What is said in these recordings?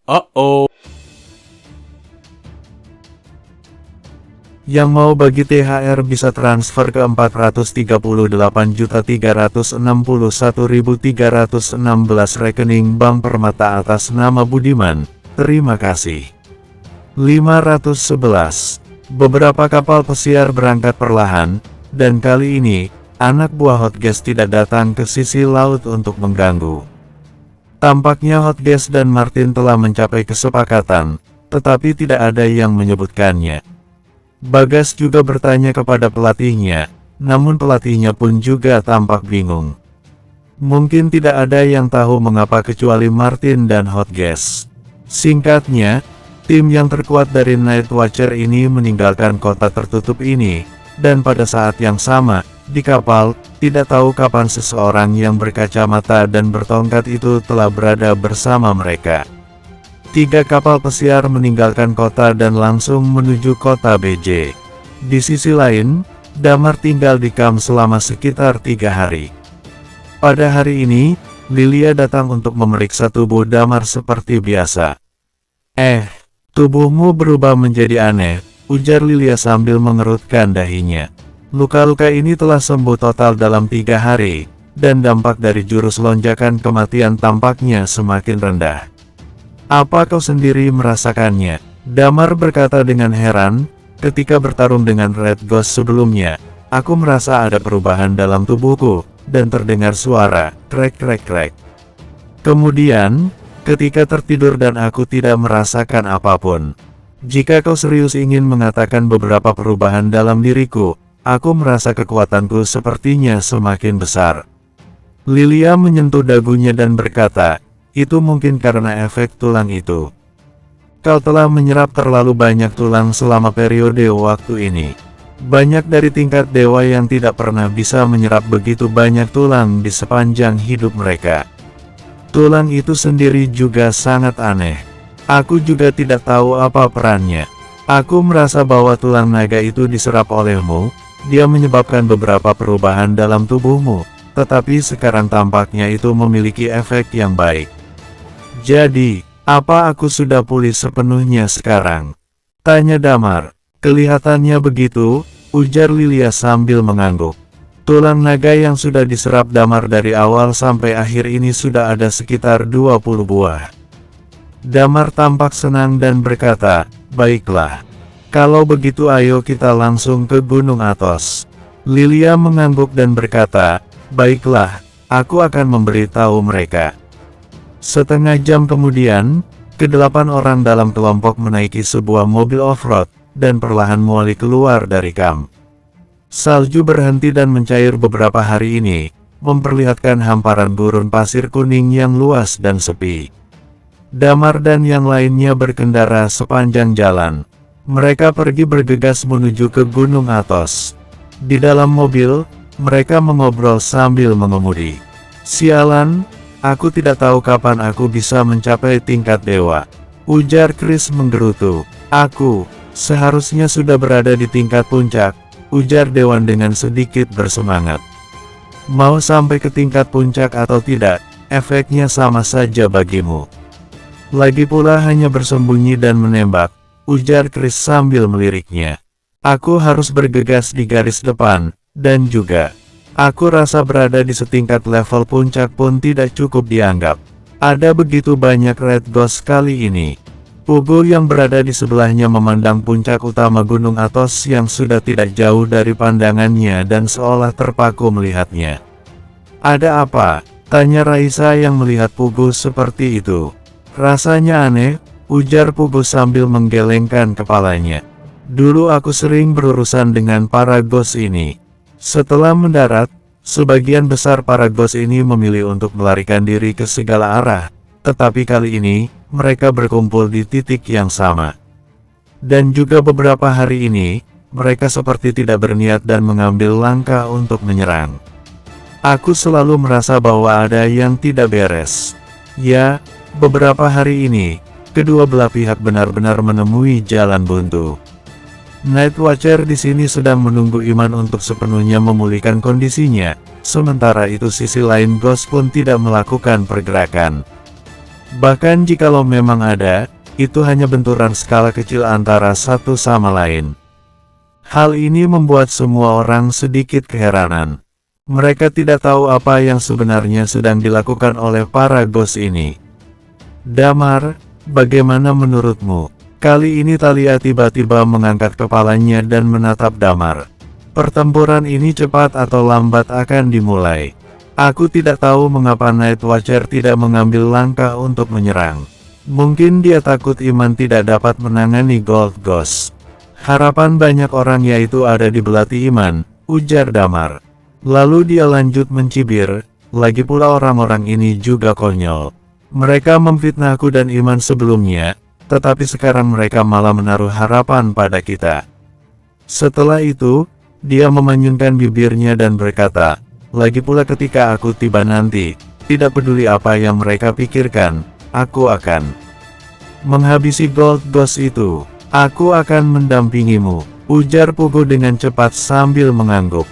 Uh-oh. Yang mau bagi THR bisa transfer ke 438.361.316 rekening Bank Permata atas nama Budiman. Terima kasih. 511. Beberapa kapal pesiar berangkat perlahan, dan kali ini, anak buah Hotgas tidak datang ke sisi laut untuk mengganggu. Tampaknya Hotgas dan Martin telah mencapai kesepakatan, tetapi tidak ada yang menyebutkannya. Bagas juga bertanya kepada pelatihnya, namun pelatihnya pun juga tampak bingung. Mungkin tidak ada yang tahu mengapa kecuali Martin dan Hotgas. Singkatnya, tim yang terkuat dari Night Watcher ini meninggalkan kota tertutup ini, dan pada saat yang sama, di kapal, tidak tahu kapan seseorang yang berkacamata dan bertongkat itu telah berada bersama mereka. 3 kapal pesiar meninggalkan kota dan langsung menuju kota BJ. Di sisi lain, Damar tinggal di kamp selama sekitar 3 hari. Pada hari ini, Lilia datang untuk memeriksa tubuh Damar seperti biasa. Tubuhmu berubah menjadi aneh, ujar Lilia sambil mengerutkan dahinya. Luka-luka ini telah sembuh total dalam 3 hari, dan dampak dari jurus lonjakan kematian tampaknya semakin rendah. Apa kau sendiri merasakannya? Damar berkata dengan heran, ketika bertarung dengan Red Ghost sebelumnya, aku merasa ada perubahan dalam tubuhku, dan terdengar suara, krek-krek-krek. Kemudian, ketika tertidur dan aku tidak merasakan apapun. Jika kau serius ingin mengatakan beberapa perubahan dalam diriku, aku merasa kekuatanku sepertinya semakin besar. Lilia menyentuh dagunya dan berkata, itu mungkin karena efek tulang itu. Kau telah menyerap terlalu banyak tulang selama periode waktu ini. Banyak dari tingkat dewa yang tidak pernah bisa menyerap begitu banyak tulang di sepanjang hidup mereka. Tulang itu sendiri juga sangat aneh. Aku juga tidak tahu apa perannya. Aku merasa bahwa tulang naga itu diserap olehmu, dia menyebabkan beberapa perubahan dalam tubuhmu, tetapi sekarang tampaknya itu memiliki efek yang baik. Jadi, apa aku sudah pulih sepenuhnya sekarang? Tanya Damar. Kelihatannya begitu, ujar Lilia sambil mengangguk. Tulang naga yang sudah diserap Damar dari awal sampai akhir ini sudah ada sekitar 20 buah. Damar tampak senang dan berkata, baiklah. Kalau begitu ayo kita langsung ke Gunung Athos. Lilia mengangguk dan berkata, baiklah, aku akan memberitahu mereka. Setengah jam kemudian, ke-8 orang dalam kelompok menaiki sebuah mobil off-road, dan perlahan mulai keluar dari kamp. Salju berhenti dan mencair beberapa hari ini, memperlihatkan hamparan gurun pasir kuning yang luas dan sepi. Damar dan yang lainnya berkendara sepanjang jalan. Mereka pergi bergegas menuju ke Gunung Athos. Di dalam mobil, mereka mengobrol sambil mengemudi. Sialan, aku tidak tahu kapan aku bisa mencapai tingkat dewa, ujar Chris menggerutu. Aku seharusnya sudah berada di tingkat puncak, ujar Dewan dengan sedikit bersemangat. Mau sampai ke tingkat puncak atau tidak, efeknya sama saja bagimu. Lagi pula hanya bersembunyi dan menembak, ujar Chris sambil meliriknya. Aku harus bergegas di garis depan, dan juga aku rasa berada di setingkat level puncak pun tidak cukup dianggap. Ada begitu banyak Red Ghost kali ini. Pugu yang berada di sebelahnya memandang puncak utama Gunung Athos yang sudah tidak jauh dari pandangannya dan seolah terpaku melihatnya. Ada apa? Tanya Raisa yang melihat Pugu seperti itu. Rasanya aneh, ujar Pugu sambil menggelengkan kepalanya. Dulu aku sering berurusan dengan para ghost ini. Setelah mendarat, sebagian besar para ghost ini memilih untuk melarikan diri ke segala arah, tetapi kali ini, mereka berkumpul di titik yang sama. Dan juga beberapa hari ini, mereka seperti tidak berniat dan mengambil langkah untuk menyerang. Aku selalu merasa bahwa ada yang tidak beres. Ya, beberapa hari ini, kedua belah pihak benar-benar menemui jalan buntu. Night Watcher di sini sedang menunggu Iman untuk sepenuhnya memulihkan kondisinya, sementara itu sisi lain Ghost pun tidak melakukan pergerakan. Bahkan jikalau memang ada, itu hanya benturan skala kecil antara satu sama lain. Hal ini membuat semua orang sedikit keheranan. Mereka tidak tahu apa yang sebenarnya sedang dilakukan oleh para ghost ini. Damar, bagaimana menurutmu? Kali ini Thalia tiba-tiba mengangkat kepalanya dan menatap Damar. Pertempuran ini cepat atau lambat akan dimulai. Aku tidak tahu mengapa Night Watcher tidak mengambil langkah untuk menyerang. Mungkin dia takut Iman tidak dapat menangani Gold Ghost. Harapan banyak orang yaitu ada di belati Iman, ujar Damar. Lalu dia lanjut mencibir, lagi pula orang-orang ini juga konyol. Mereka memfitnahku dan Iman sebelumnya, tetapi sekarang mereka malah menaruh harapan pada kita. Setelah itu, dia memanyunkan bibirnya dan berkata, lagi pula ketika aku tiba nanti, tidak peduli apa yang mereka pikirkan, aku akan menghabisi Gold Ghost itu. Aku akan mendampingimu, ujar Pugu dengan cepat sambil mengangguk.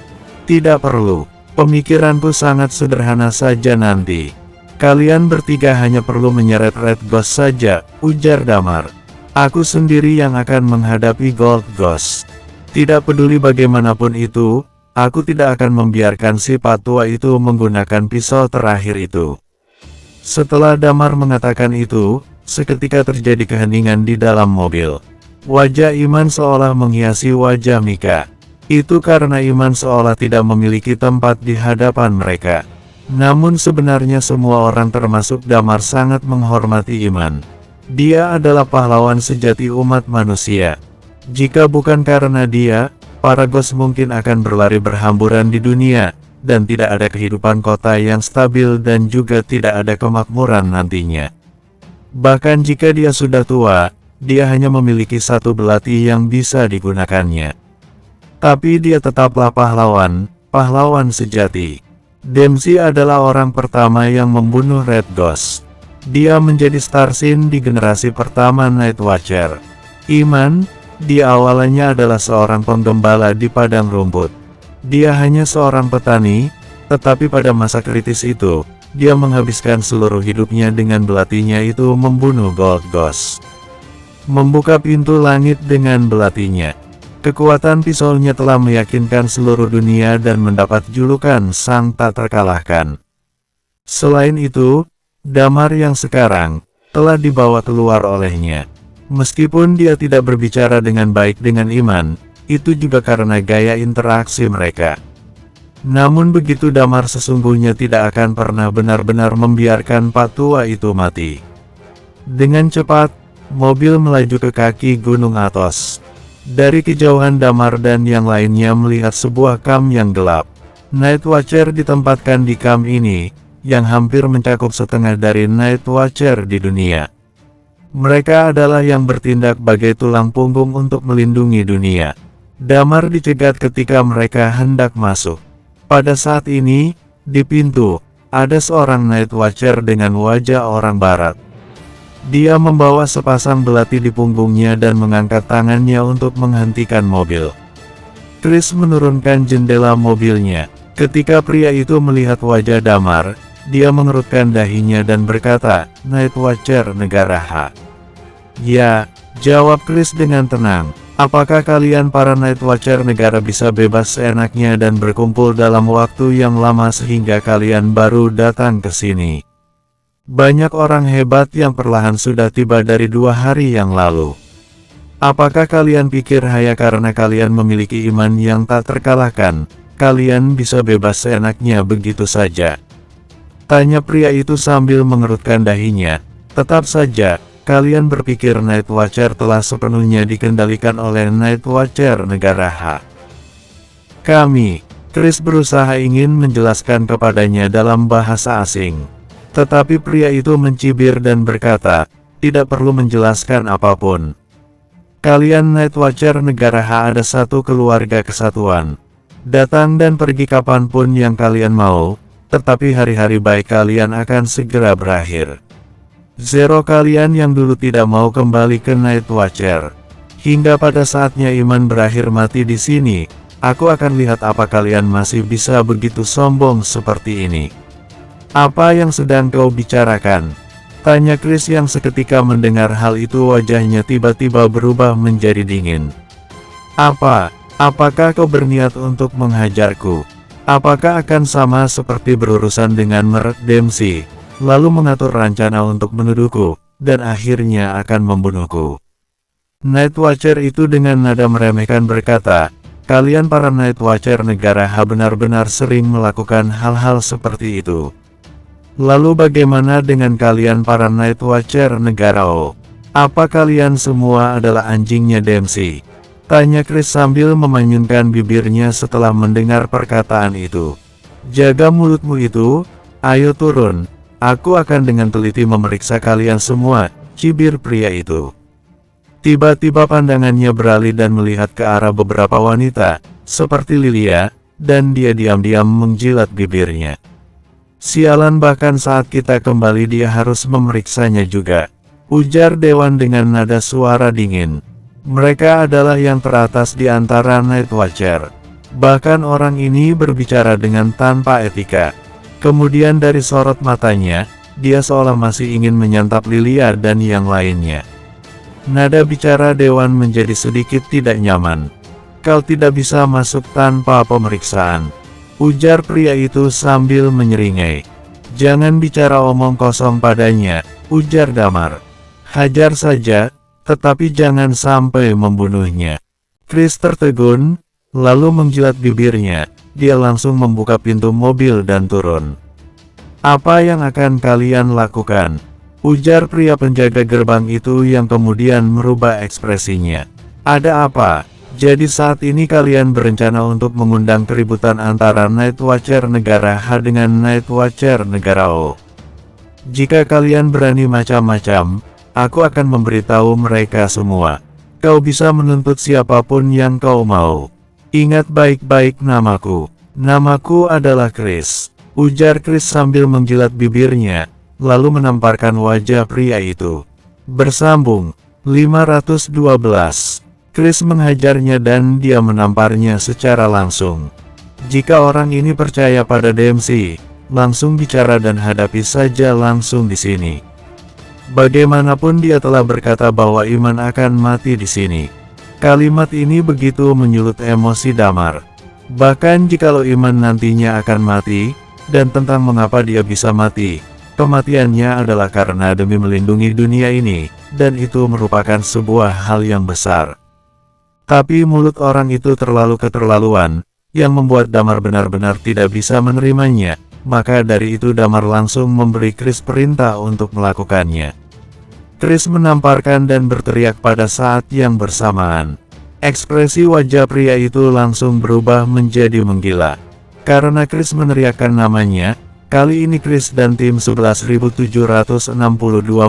Tidak perlu, pemikiranku sangat sederhana saja nanti. Kalian bertiga hanya perlu menyeret Red Ghost saja, ujar Damar. Aku sendiri yang akan menghadapi Gold Ghost. Tidak peduli bagaimanapun itu, aku tidak akan membiarkan si patua itu menggunakan pisau terakhir itu. Setelah Damar mengatakan itu, seketika terjadi keheningan di dalam mobil. Wajah Iman seolah menghiasi wajah Mika. Itu karena Iman seolah tidak memiliki tempat di hadapan mereka. Namun sebenarnya semua orang termasuk Damar sangat menghormati Iman. Dia adalah pahlawan sejati umat manusia. Jika bukan karena dia, para ghost mungkin akan berlari berhamburan di dunia, dan tidak ada kehidupan kota yang stabil dan juga tidak ada kemakmuran nantinya. Bahkan jika dia sudah tua, dia hanya memiliki satu belati yang bisa digunakannya. Tapi dia tetaplah pahlawan, pahlawan sejati. Dempsey adalah orang pertama yang membunuh Red Ghost. Dia menjadi Starsin di generasi pertama Night Watcher. Iman, dia awalnya adalah seorang penggembala di padang rumput. Dia hanya seorang petani, tetapi pada masa kritis itu, dia menghabiskan seluruh hidupnya dengan belatinya itu membunuh Gold Ghost. Membuka pintu langit dengan belatinya. Kekuatan pisaunya telah meyakinkan seluruh dunia dan mendapat julukan Sang Tak Terkalahkan. Selain itu, Damar yang sekarang telah dibawa keluar olehnya. Meskipun dia tidak berbicara dengan baik dengan Iman, itu juga karena gaya interaksi mereka. Namun begitu Damar sesungguhnya tidak akan pernah benar-benar membiarkan patua itu mati. Dengan cepat, mobil melaju ke kaki Gunung Athos. Dari kejauhan Damar dan yang lainnya melihat sebuah kam yang gelap. Night Watcher ditempatkan di kam ini, yang hampir mencakup setengah dari Night Watcher di dunia. Mereka adalah yang bertindak bagai tulang punggung untuk melindungi dunia. Damar dicegat ketika mereka hendak masuk. Pada saat ini, di pintu, ada seorang Night Watcher dengan wajah orang barat. Dia membawa sepasang belati di punggungnya dan mengangkat tangannya untuk menghentikan mobil. Chris menurunkan jendela mobilnya. Ketika pria itu melihat wajah Damar, dia mengerutkan dahinya dan berkata, Night Watcher Negara H. Ya, jawab Chris dengan tenang. Apakah kalian para Night Watcher negara bisa bebas seenaknya dan berkumpul dalam waktu yang lama sehingga kalian baru datang ke sini? Banyak orang hebat yang perlahan sudah tiba dari 2 hari yang lalu. Apakah kalian pikir hanya karena kalian memiliki iman yang tak terkalahkan, kalian bisa bebas seenaknya begitu saja? Tanya pria itu sambil mengerutkan dahinya. Tetap saja, kalian berpikir Night Watcher telah sepenuhnya dikendalikan oleh Night Watcher negara H. Chris berusaha ingin menjelaskan kepadanya dalam bahasa asing. Tetapi pria itu mencibir dan berkata, tidak perlu menjelaskan apapun. Kalian Night Watcher negara H ada satu keluarga kesatuan. Datang dan pergi kapanpun yang kalian mau, tetapi hari-hari baik kalian akan segera berakhir. Zero kalian yang dulu tidak mau kembali ke Night Watcher. Hingga pada saatnya iman berakhir mati di sini, aku akan lihat apa kalian masih bisa begitu sombong seperti ini. Apa yang sedang kau bicarakan? Tanya Chris yang seketika mendengar hal itu wajahnya tiba-tiba berubah menjadi dingin. Apakah kau berniat untuk menghajarku? Apakah akan sama seperti berurusan dengan Merek Dempsey, lalu mengatur rencana untuk menuduhku, dan akhirnya akan membunuhku? Night Watcher itu dengan nada meremehkan berkata, kalian para Night Watcher negara H benar-benar sering melakukan hal-hal seperti itu. Lalu bagaimana dengan kalian para Night Watcher negara O? Apa kalian semua adalah anjingnya Dempsey? Tanya Chris sambil memanyunkan bibirnya setelah mendengar perkataan itu. Jaga mulutmu itu, ayo turun, aku akan dengan teliti memeriksa kalian semua, cibir pria itu. Tiba-tiba pandangannya beralih dan melihat ke arah beberapa wanita, seperti Lilia, dan dia diam-diam menjilat bibirnya. Sialan, bahkan saat kita kembali dia harus memeriksanya juga, ujar Dewan dengan nada suara dingin. Mereka adalah yang teratas di antara Night Watcher. Bahkan orang ini berbicara dengan tanpa etika. Kemudian dari sorot matanya, dia seolah masih ingin menyantap Lilia dan yang lainnya. Nada bicara Dewan menjadi sedikit tidak nyaman. Kau tidak bisa masuk tanpa pemeriksaan, ujar pria itu sambil menyeringai. Jangan bicara omong kosong padanya, ujar Damar. Hajar saja, tetapi jangan sampai membunuhnya. Chris tertegun, lalu menjilat bibirnya. Dia langsung membuka pintu mobil dan turun. Apa yang akan kalian lakukan? Ujar pria penjaga gerbang itu yang kemudian merubah ekspresinya. Ada apa? Jadi saat ini kalian berencana untuk mengundang keributan antara Night Watcher negara H dengan Night Watcher negara O. Jika kalian berani macam-macam, aku akan memberitahu mereka semua. Kau bisa menuntut siapapun yang kau mau. Ingat baik-baik namaku. Namaku adalah Chris, ujar Chris sambil menjilat bibirnya, lalu menamparkan wajah pria itu. Bersambung 512. Chris menghajarnya dan dia menamparnya secara langsung. Jika orang ini percaya pada Dempsey, langsung bicara dan hadapi saja langsung di sini. Bagaimanapun dia telah berkata bahwa Iman akan mati di sini. Kalimat ini begitu menyulut emosi Damar. Bahkan jikalau Iman nantinya akan mati, dan tentang mengapa dia bisa mati, kematiannya adalah karena demi melindungi dunia ini, dan itu merupakan sebuah hal yang besar. Tapi mulut orang itu terlalu keterlaluan, yang membuat Damar benar-benar tidak bisa menerimanya. Maka dari itu Damar langsung memberi Chris perintah untuk melakukannya. Chris menamparkan dan berteriak pada saat yang bersamaan. Ekspresi wajah pria itu langsung berubah menjadi menggila. Karena Chris meneriakkan namanya, kali ini Chris dan tim 11.762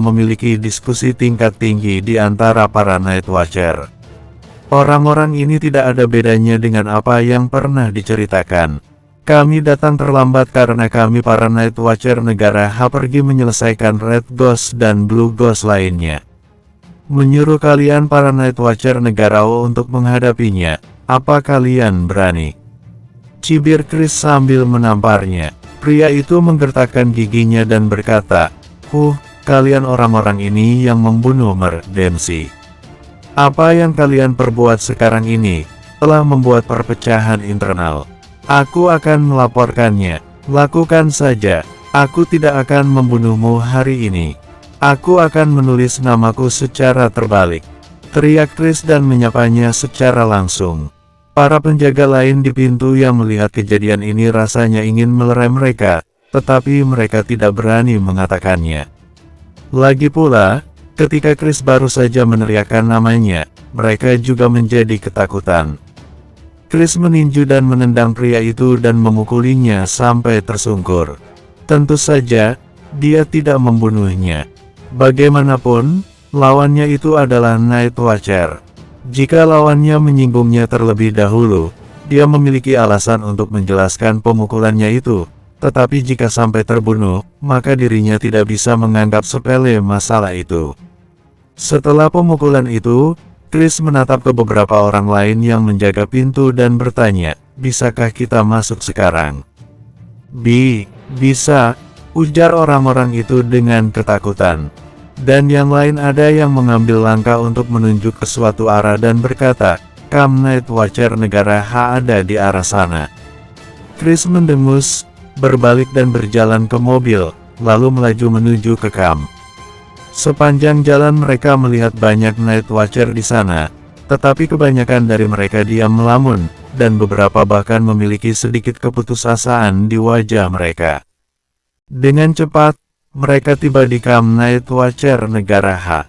memiliki diskusi tingkat tinggi di antara para Night Watcher. Orang-orang ini tidak ada bedanya dengan apa yang pernah diceritakan. Kami datang terlambat karena kami para Night Watcher negara H pergi menyelesaikan Red Ghost dan Blue Ghost lainnya. Menyuruh kalian para Night Watcher negara O untuk menghadapinya. Apa kalian berani? Cibir Chris sambil menamparnya. Pria itu menggertakkan giginya dan berkata, kalian orang-orang ini yang membunuh Merek Dempsey. Apa yang kalian perbuat sekarang ini, telah membuat perpecahan internal. Aku akan melaporkannya. Lakukan saja. Aku tidak akan membunuhmu hari ini. Aku akan menulis namaku secara terbalik. Teriak Chris dan menyapanya secara langsung. Para penjaga lain di pintu yang melihat kejadian ini rasanya ingin melerai mereka, tetapi mereka tidak berani mengatakannya. Lagi pula, ketika Chris baru saja meneriakkan namanya, mereka juga menjadi ketakutan. Chris meninju dan menendang pria itu dan memukulinya sampai tersungkur. Tentu saja, dia tidak membunuhnya. Bagaimanapun, lawannya itu adalah Night Watcher. Jika lawannya menyinggungnya terlebih dahulu, dia memiliki alasan untuk menjelaskan pemukulannya itu. Tetapi jika sampai terbunuh, maka dirinya tidak bisa menganggap sepele masalah itu. Setelah pemukulan itu, Chris menatap ke beberapa orang lain yang menjaga pintu dan bertanya, bisakah kita masuk sekarang? Bisa, ujar orang-orang itu dengan ketakutan. Dan yang lain ada yang mengambil langkah untuk menunjuk ke suatu arah dan berkata, "Kam Night Watcher negara H ada di arah sana." Chris mendengus, berbalik dan berjalan ke mobil, lalu melaju menuju ke Kam. Sepanjang jalan mereka melihat banyak Night Watcher di sana, tetapi kebanyakan dari mereka diam melamun, dan beberapa bahkan memiliki sedikit keputusasaan di wajah mereka. Dengan cepat, mereka tiba di Kam Night Watcher negara H.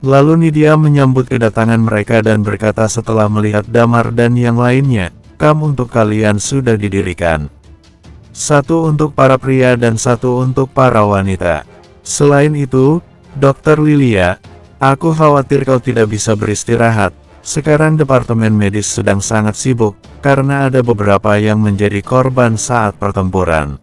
Lalu Nidia menyambut kedatangan mereka dan berkata setelah melihat Damar dan yang lainnya, "Kam untuk kalian sudah didirikan. Satu untuk para pria dan satu untuk para wanita. Selain itu, Dr. Lilia, aku khawatir kau tidak bisa beristirahat. Sekarang departemen medis sedang sangat sibuk, karena ada beberapa yang menjadi korban saat pertempuran."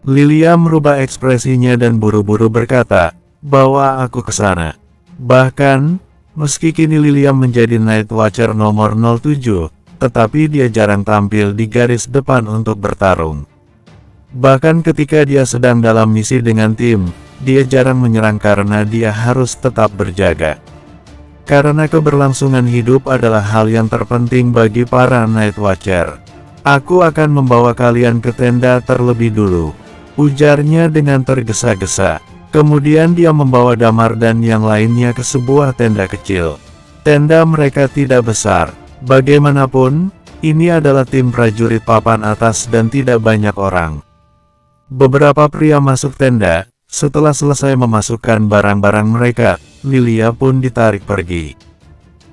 Lilia merubah ekspresinya dan buru-buru berkata, "Bawa aku ke sana." Bahkan, meski kini Lilia menjadi Night Watcher nomor 07, tetapi dia jarang tampil di garis depan untuk bertarung. Bahkan ketika dia sedang dalam misi dengan tim, dia jarang menyerang karena dia harus tetap berjaga. Karena keberlangsungan hidup adalah hal yang terpenting bagi para Night Watcher. "Aku akan membawa kalian ke tenda terlebih dulu," ujarnya dengan tergesa-gesa. Kemudian dia membawa Damar dan yang lainnya ke sebuah tenda kecil. Tenda mereka tidak besar. Bagaimanapun, ini adalah tim prajurit papan atas dan tidak banyak orang. Beberapa pria masuk tenda. Setelah selesai memasukkan barang-barang mereka, Lilia pun ditarik pergi.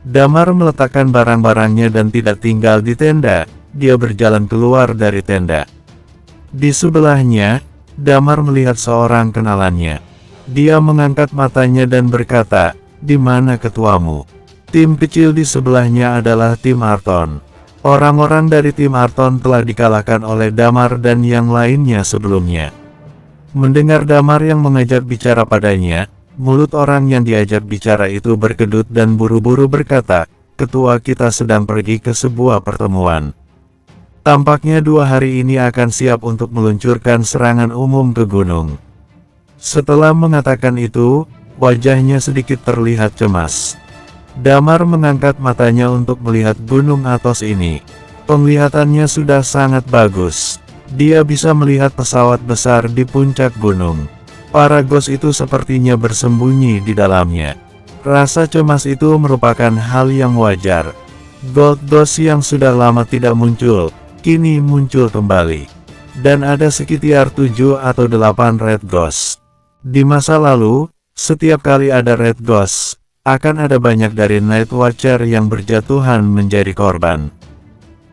Damar meletakkan barang-barangnya dan tidak tinggal di tenda. Dia berjalan keluar dari tenda. Di sebelahnya, Damar melihat seorang kenalannya. Dia mengangkat matanya dan berkata, "Di mana ketuamu?" Tim kecil di sebelahnya adalah tim Arton. Orang-orang dari tim Arton telah dikalahkan oleh Damar dan yang lainnya sebelumnya. Mendengar Damar yang mengajak bicara padanya, mulut orang yang diajak bicara itu berkedut dan buru-buru berkata, "Ketua kita sedang pergi ke sebuah pertemuan. Tampaknya 2 hari ini akan siap untuk meluncurkan serangan umum ke gunung." Setelah mengatakan itu, wajahnya sedikit terlihat cemas. Damar mengangkat matanya untuk melihat gunung Athos ini. Penglihatannya sudah sangat bagus. Dia bisa melihat pesawat besar di puncak gunung. Para ghost itu sepertinya bersembunyi di dalamnya. Rasa cemas itu merupakan hal yang wajar. Gold Ghost yang sudah lama tidak muncul, kini muncul kembali. Dan ada sekitar 7 atau 8 Red Ghost. Di masa lalu, setiap kali ada Red Ghost, akan ada banyak dari Night Watcher yang berjatuhan menjadi korban.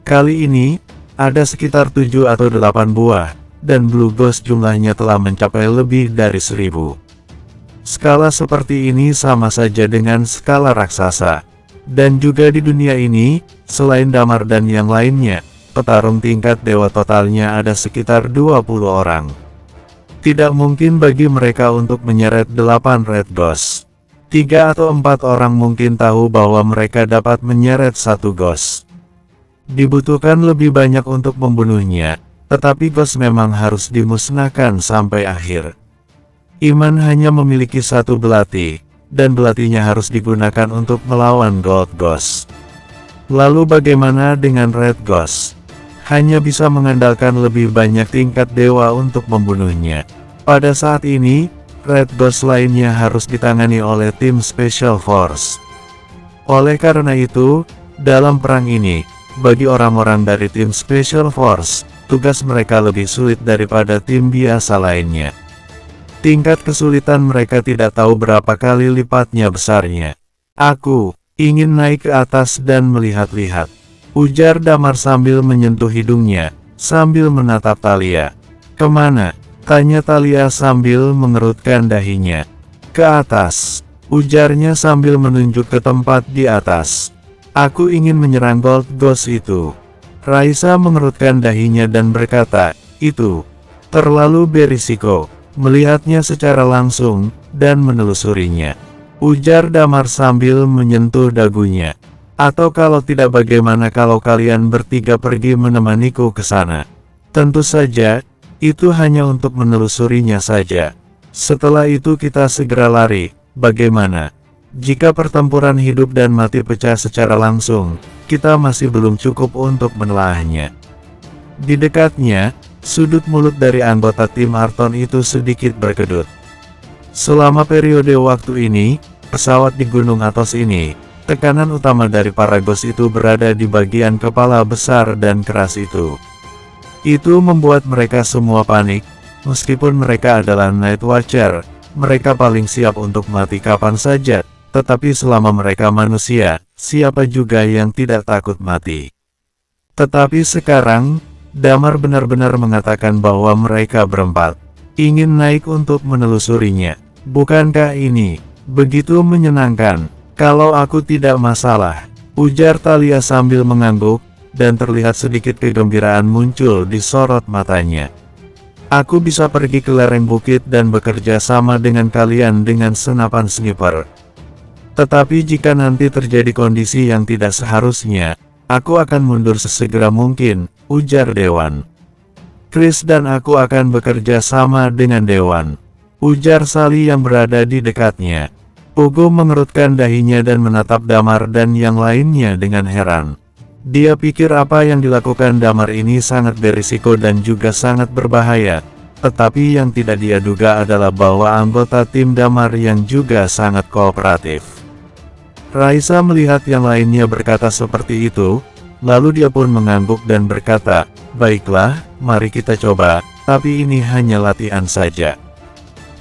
Kali ini, ada sekitar 7 atau 8 buah, dan Blue Ghost jumlahnya telah mencapai lebih dari 1000. Skala seperti ini sama saja dengan skala raksasa. Dan juga di dunia ini, selain Damar dan yang lainnya, petarung tingkat dewa totalnya ada sekitar 20 orang. Tidak mungkin bagi mereka untuk menyeret 8 Red Ghost. 3 atau 4 orang mungkin tahu bahwa mereka dapat menyeret 1 Ghost. Dibutuhkan lebih banyak untuk membunuhnya, tetapi Ghost memang harus dimusnahkan sampai akhir. Iman hanya memiliki 1 belati, dan belatinya harus digunakan untuk melawan Gold Ghost. Lalu bagaimana dengan Red Ghost? Hanya bisa mengandalkan lebih banyak tingkat dewa untuk membunuhnya. Pada saat ini, Red Ghost lainnya harus ditangani oleh tim Special Force. Oleh karena itu, dalam perang ini, bagi orang-orang dari tim Special Force, tugas mereka lebih sulit daripada tim biasa lainnya. Tingkat kesulitan mereka tidak tahu berapa kali lipatnya besarnya. "Aku ingin naik ke atas dan melihat-lihat," ujar Damar sambil menyentuh hidungnya, sambil menatap Thalia. "Kemana?" tanya Thalia sambil mengerutkan dahinya. "Ke atas," ujarnya sambil menunjuk ke tempat di atas. "Aku ingin menyerang Gold Ghost itu." Raisa mengerutkan dahinya dan berkata, "Itu terlalu berisiko." Melihatnya secara langsung, dan menelusurinya, ujar Damar sambil menyentuh dagunya. "Atau kalau tidak, bagaimana kalau kalian bertiga pergi menemaniku ke sana?" "Tentu saja, Itu hanya untuk menelusurinya saja. Setelah itu kita segera lari, bagaimana? Jika pertempuran hidup dan mati pecah secara langsung, kita masih belum cukup untuk menelaahnya. Di dekatnya, sudut mulut dari anggota tim Arton itu sedikit berkedut. Selama periode waktu ini, pesawat di Gunung Athos ini, tekanan utama dari para Ghost itu berada di bagian kepala besar dan keras itu. Itu membuat mereka semua panik. Meskipun mereka adalah Night Watcher, mereka paling siap untuk mati kapan saja, tetapi selama mereka manusia, siapa juga yang tidak takut mati. Tetapi sekarang, Damar benar-benar mengatakan bahwa mereka berempat ingin naik untuk menelusurinya. Bukankah ini begitu menyenangkan? Kalau aku tidak masalah, ujar Thalia sambil mengangguk, dan terlihat sedikit kegembiraan muncul di sorot matanya. Aku bisa pergi ke lereng bukit dan bekerja sama dengan kalian dengan senapan sniper. Tetapi jika nanti terjadi kondisi yang tidak seharusnya, aku akan mundur sesegera mungkin, ujar Dewan. Chris dan aku akan bekerja sama dengan Dewan, ujar Sally yang berada di dekatnya. Pogo mengerutkan dahinya dan menatap Damar dan yang lainnya dengan heran. Dia pikir apa yang dilakukan Damar ini sangat berisiko dan juga sangat berbahaya, tetapi yang tidak dia duga adalah bahwa anggota tim Damar yang juga sangat kooperatif. Raisa melihat yang lainnya berkata seperti itu, lalu dia pun mengangguk dan berkata, "Baiklah, mari kita coba, tapi ini hanya latihan saja.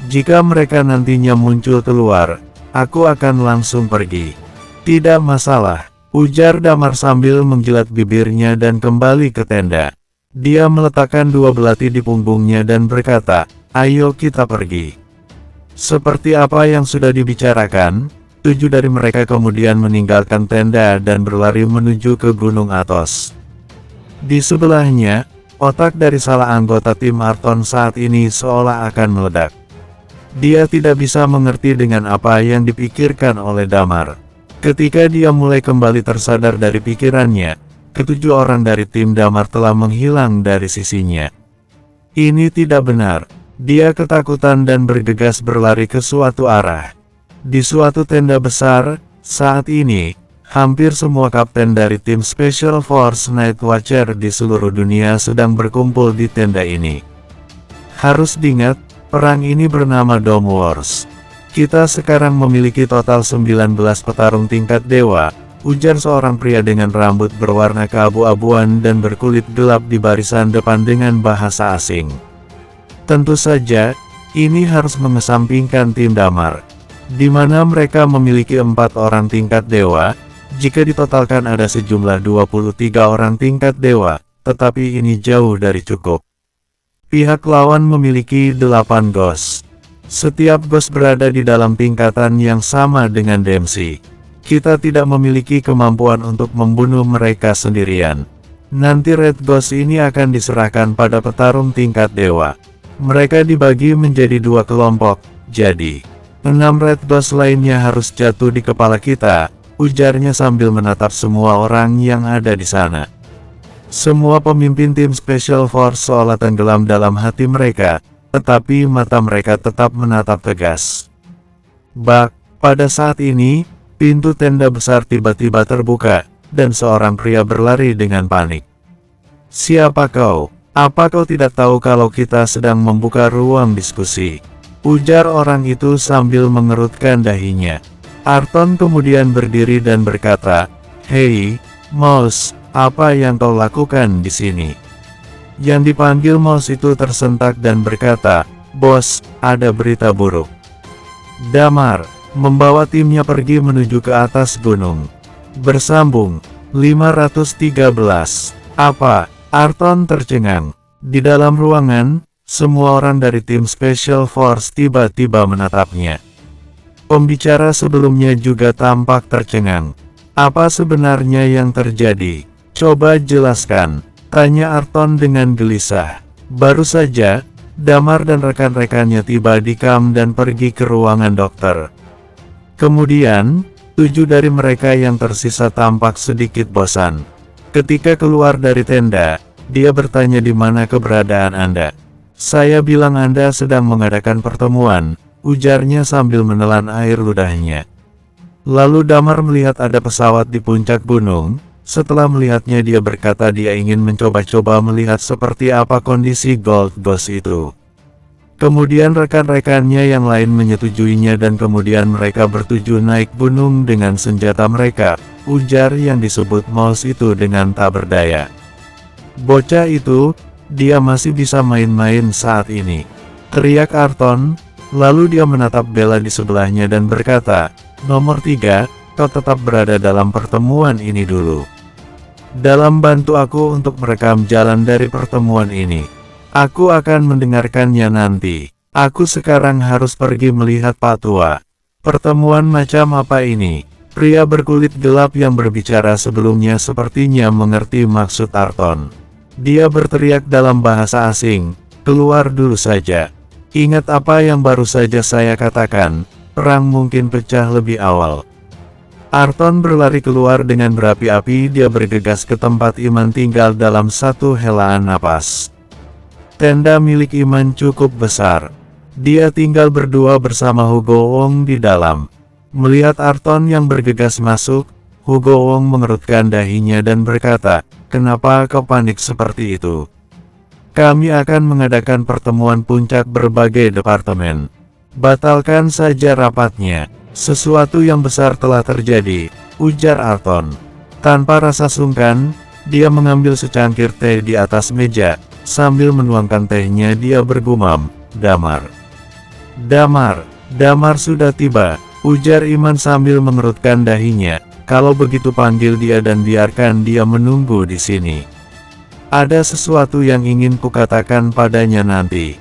Jika mereka nantinya muncul keluar, aku akan langsung pergi." "Tidak masalah," ujar Damar sambil menjilat bibirnya dan kembali ke tenda. Dia meletakkan dua belati di punggungnya dan berkata, "Ayo kita pergi." Seperti apa yang sudah dibicarakan, 7 dari mereka kemudian meninggalkan tenda dan berlari menuju ke Gunung Athos. Di sebelahnya, otak dari salah anggota tim Arton saat ini seolah akan meledak. Dia tidak bisa mengerti dengan apa yang dipikirkan oleh Damar. Ketika dia mulai kembali tersadar dari pikirannya, ketujuh orang dari tim Damar telah menghilang dari sisinya. Ini tidak benar. Dia ketakutan dan bergegas berlari ke suatu arah. Di suatu tenda besar, saat ini, hampir semua kapten dari tim Special Force Night Watcher di seluruh dunia sedang berkumpul di tenda ini. Harus diingat, perang ini bernama Dome Wars. "Kita sekarang memiliki total 19 petarung tingkat dewa," ujar seorang pria dengan rambut berwarna keabu-abuan dan berkulit gelap di barisan depan dengan bahasa asing. Tentu saja, ini harus mengesampingkan tim Damar, di mana mereka memiliki 4 orang tingkat dewa. Jika ditotalkan ada sejumlah 23 orang tingkat dewa, tetapi ini jauh dari cukup. Pihak lawan memiliki 8 Ghost. Setiap Ghost berada di dalam tingkatan yang sama dengan Dempsey. Kita tidak memiliki kemampuan untuk membunuh mereka sendirian. Nanti Red Ghost ini akan diserahkan pada petarung tingkat dewa. Mereka dibagi menjadi 2 kelompok, jadi 6 Red Ghost lainnya harus jatuh di kepala kita, ujarnya sambil menatap semua orang yang ada di sana. Semua pemimpin tim Special Force seolah tenggelam dalam hati mereka, tetapi mata mereka tetap menatap tegas. Pada saat ini, pintu tenda besar tiba-tiba terbuka, dan seorang pria berlari dengan panik. "Siapa kau? Apa kau tidak tahu kalau kita sedang membuka ruang diskusi?" ujar orang itu sambil mengerutkan dahinya. Arton kemudian berdiri dan berkata, "Hei, Mouse, apa yang kau lakukan di sini?" Yang dipanggil Mouse itu tersentak dan berkata, "Bos, ada berita buruk. Damar membawa timnya pergi menuju ke atas gunung." Bersambung 513. Apa? Arton tercengang. Di dalam ruangan, semua orang dari tim Special Force tiba-tiba menatapnya. Pembicara sebelumnya juga tampak tercengang. "Apa sebenarnya yang terjadi? Coba jelaskan," tanya Arton dengan gelisah. Baru saja, Damar dan rekan-rekannya tiba di kamp dan pergi ke ruangan dokter. Kemudian, 7 dari mereka yang tersisa tampak sedikit bosan. Ketika keluar dari tenda, dia bertanya, "Di mana keberadaan Anda?" Saya bilang Anda sedang mengadakan pertemuan, ujarnya sambil menelan air ludahnya. Lalu Damar melihat ada pesawat di puncak gunung. Setelah melihatnya dia berkata dia ingin mencoba-coba melihat seperti apa kondisi Gold Ghost itu. Kemudian rekan-rekannya yang lain menyetujuinya dan kemudian mereka bertuju naik gunung dengan senjata mereka, ujar yang disebut Mouse itu dengan tak berdaya. Bocah itu, dia masih bisa main-main saat ini, teriak Arton, lalu dia menatap Bella di sebelahnya dan berkata, nomor 3, kau tetap berada dalam pertemuan ini dulu. Dalam bantu aku untuk merekam jalan dari pertemuan ini. Aku akan mendengarkannya nanti. Aku sekarang harus pergi melihat Pak Tua. Pertemuan macam apa ini? Pria berkulit gelap yang berbicara sebelumnya sepertinya mengerti maksud Arton. Dia berteriak dalam bahasa asing, keluar dulu saja. Ingat apa yang baru saja saya katakan, perang mungkin pecah lebih awal. Arton berlari keluar dengan berapi-api. Dia bergegas ke tempat Iman tinggal dalam satu helaan napas. Tenda milik Iman cukup besar. Dia tinggal berdua bersama Hugo Wong di dalam. Melihat Arton yang bergegas masuk, Hugo Wong mengerutkan dahinya dan berkata, kenapa kau panik seperti itu? Kami akan mengadakan pertemuan puncak berbagai departemen. Batalkan saja rapatnya. Sesuatu yang besar telah terjadi, ujar Arton. Tanpa rasa sungkan, dia mengambil secangkir teh di atas meja. Sambil menuangkan tehnya dia bergumam, Damar. Damar sudah tiba, ujar Iman sambil mengerutkan dahinya. Kalau begitu panggil dia dan biarkan dia menunggu di sini. Ada sesuatu yang ingin kukatakan padanya nanti.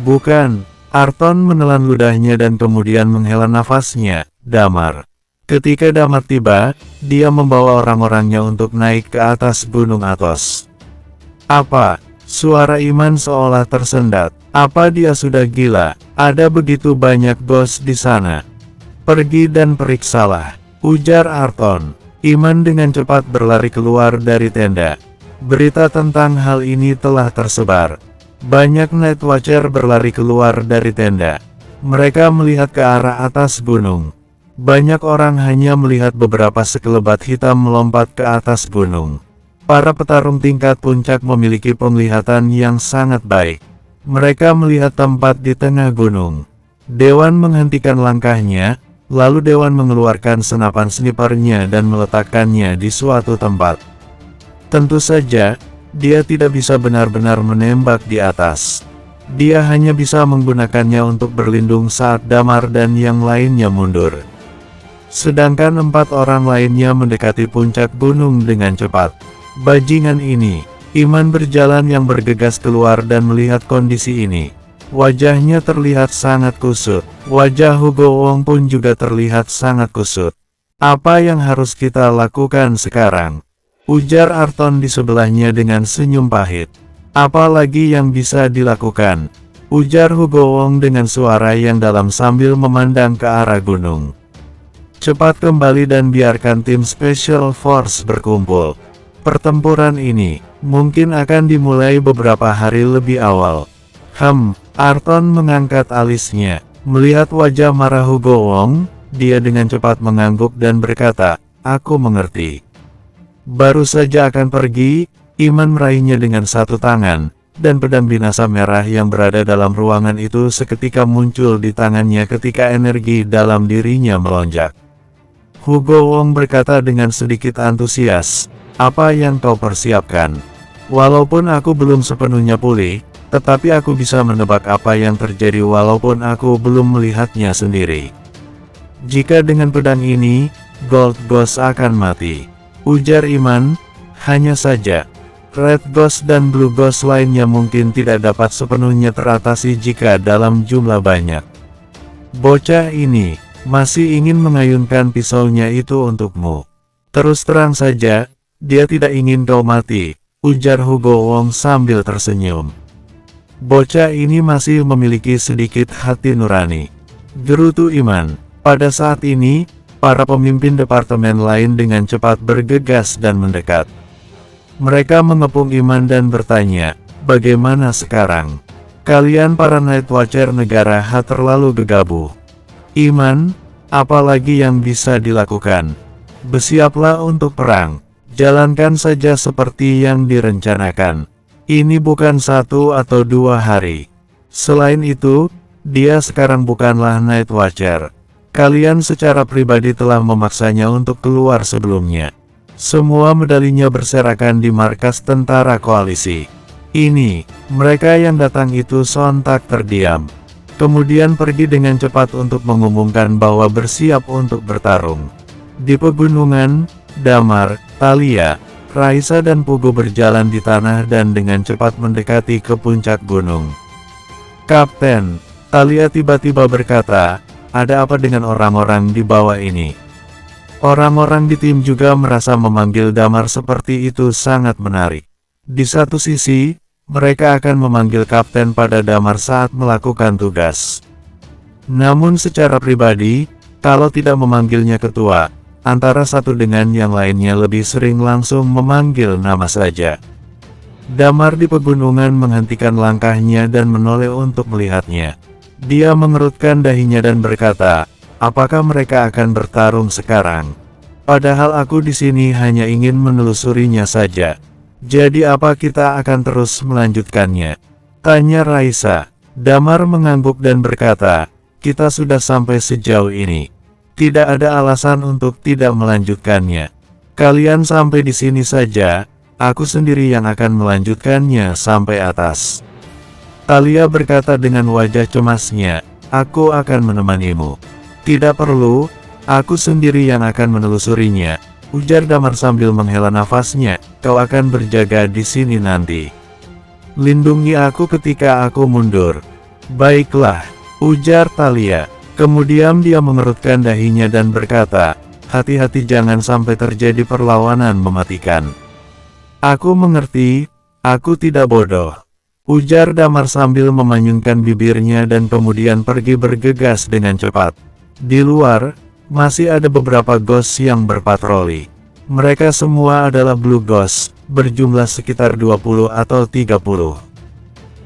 Bukan. Arton menelan ludahnya dan kemudian menghela nafasnya, Damar. Ketika Damar tiba, dia membawa orang-orangnya untuk naik ke atas Gunung Athos. Apa? Suara Iman seolah tersendat. Apa dia sudah gila? Ada begitu banyak bos di sana. Pergi dan periksalah, ujar Arton. Iman dengan cepat berlari keluar dari tenda. Berita tentang hal ini telah tersebar. Banyak Night Watcher berlari keluar dari tenda. Mereka melihat ke arah atas gunung. Banyak orang hanya melihat beberapa sekelebat hitam melompat ke atas gunung. Para petarung tingkat puncak memiliki penglihatan yang sangat baik. Mereka melihat tempat di tengah gunung. Dewan menghentikan langkahnya, lalu Dewan mengeluarkan senapan snipernya dan meletakkannya di suatu tempat. Tentu saja, dia tidak bisa benar-benar menembak di atas. Dia hanya bisa menggunakannya untuk berlindung saat Damar dan yang lainnya mundur. Sedangkan 4 orang lainnya mendekati puncak gunung dengan cepat. Bajingan ini, Iman berjalan yang bergegas keluar dan melihat kondisi ini. Wajahnya terlihat sangat kusut. Wajah Hugo Wong pun juga terlihat sangat kusut. Apa yang harus kita lakukan sekarang? Ujar Arton di sebelahnya dengan senyum pahit. Apalagi yang bisa dilakukan? Ujar Hugo Wong dengan suara yang dalam sambil memandang ke arah gunung. Cepat kembali dan biarkan tim Special Force berkumpul. Pertempuran ini mungkin akan dimulai beberapa hari lebih awal. Arton mengangkat alisnya. Melihat wajah marah Hugo Wong, dia dengan cepat mengangguk dan berkata, aku mengerti. Baru saja akan pergi, Iman meraihnya dengan satu tangan, dan pedang binasa merah yang berada dalam ruangan itu seketika muncul di tangannya ketika energi dalam dirinya melonjak. Hugo Wong berkata dengan sedikit antusias, apa yang kau persiapkan? Walaupun aku belum sepenuhnya pulih, tetapi aku bisa menebak apa yang terjadi walaupun aku belum melihatnya sendiri. Jika dengan pedang ini, Gold Ghost akan mati. Ujar Iman, hanya saja, Red Ghost dan Blue Ghost lainnya mungkin tidak dapat sepenuhnya teratasi jika dalam jumlah banyak. Bocah ini, masih ingin mengayunkan pisaunya itu untukmu. Terus terang saja, dia tidak ingin kau mati, ujar Hugo Wong sambil tersenyum. Bocah ini masih memiliki sedikit hati nurani. Gerutu Iman. Pada saat ini, para pemimpin departemen lain dengan cepat bergegas dan mendekat. Mereka mengepung Iman dan bertanya, bagaimana sekarang? Kalian para Night Watcher negara H terlalu gegabah. Iman, apalagi yang bisa dilakukan? Bersiaplah untuk perang. Jalankan saja seperti yang direncanakan. Ini bukan 1 atau 2 hari. Selain itu, dia sekarang bukanlah Night Watcher. Kalian secara pribadi telah memaksanya untuk keluar sebelumnya. Semua medalinya berserakan di markas tentara koalisi. Ini, mereka yang datang itu sontak terdiam. Kemudian pergi dengan cepat untuk mengumumkan bahwa bersiap untuk bertarung. Di pegunungan, Damar, Thalia, Raisa dan Pugu berjalan di tanah dan dengan cepat mendekati ke puncak gunung. Kapten, Thalia tiba-tiba berkata, ada apa dengan orang-orang di bawah ini? Orang-orang di tim juga merasa memanggil Damar seperti itu sangat menarik. Di satu sisi, mereka akan memanggil kapten pada Damar saat melakukan tugas. Namun secara pribadi, kalau tidak memanggilnya ketua, antara satu dengan yang lainnya lebih sering langsung memanggil nama saja. Damar di pegunungan menghentikan langkahnya dan menoleh untuk melihatnya. Dia mengerutkan dahinya dan berkata, apakah mereka akan bertarung sekarang? Padahal aku di sini hanya ingin menelusurinya saja. Jadi apa kita akan terus melanjutkannya? Tanya Raisa. Damar mengangguk dan berkata, kita sudah sampai sejauh ini. Tidak ada alasan untuk tidak melanjutkannya. Kalian sampai di sini saja, aku sendiri yang akan melanjutkannya sampai atas. Thalia berkata dengan wajah cemasnya, aku akan menemanimu. Tidak perlu, aku sendiri yang akan menelusurinya, ujar Damar sambil menghela nafasnya, kau akan berjaga di sini nanti. Lindungi aku ketika aku mundur. Baiklah, ujar Thalia. Kemudian dia mengerutkan dahinya dan berkata, hati-hati jangan sampai terjadi perlawanan mematikan. Aku mengerti, aku tidak bodoh. Ujar Damar sambil memanyunkan bibirnya dan kemudian pergi bergegas dengan cepat. Di luar, masih ada beberapa ghost yang berpatroli. Mereka semua adalah Blue Ghost, berjumlah sekitar 20 atau 30.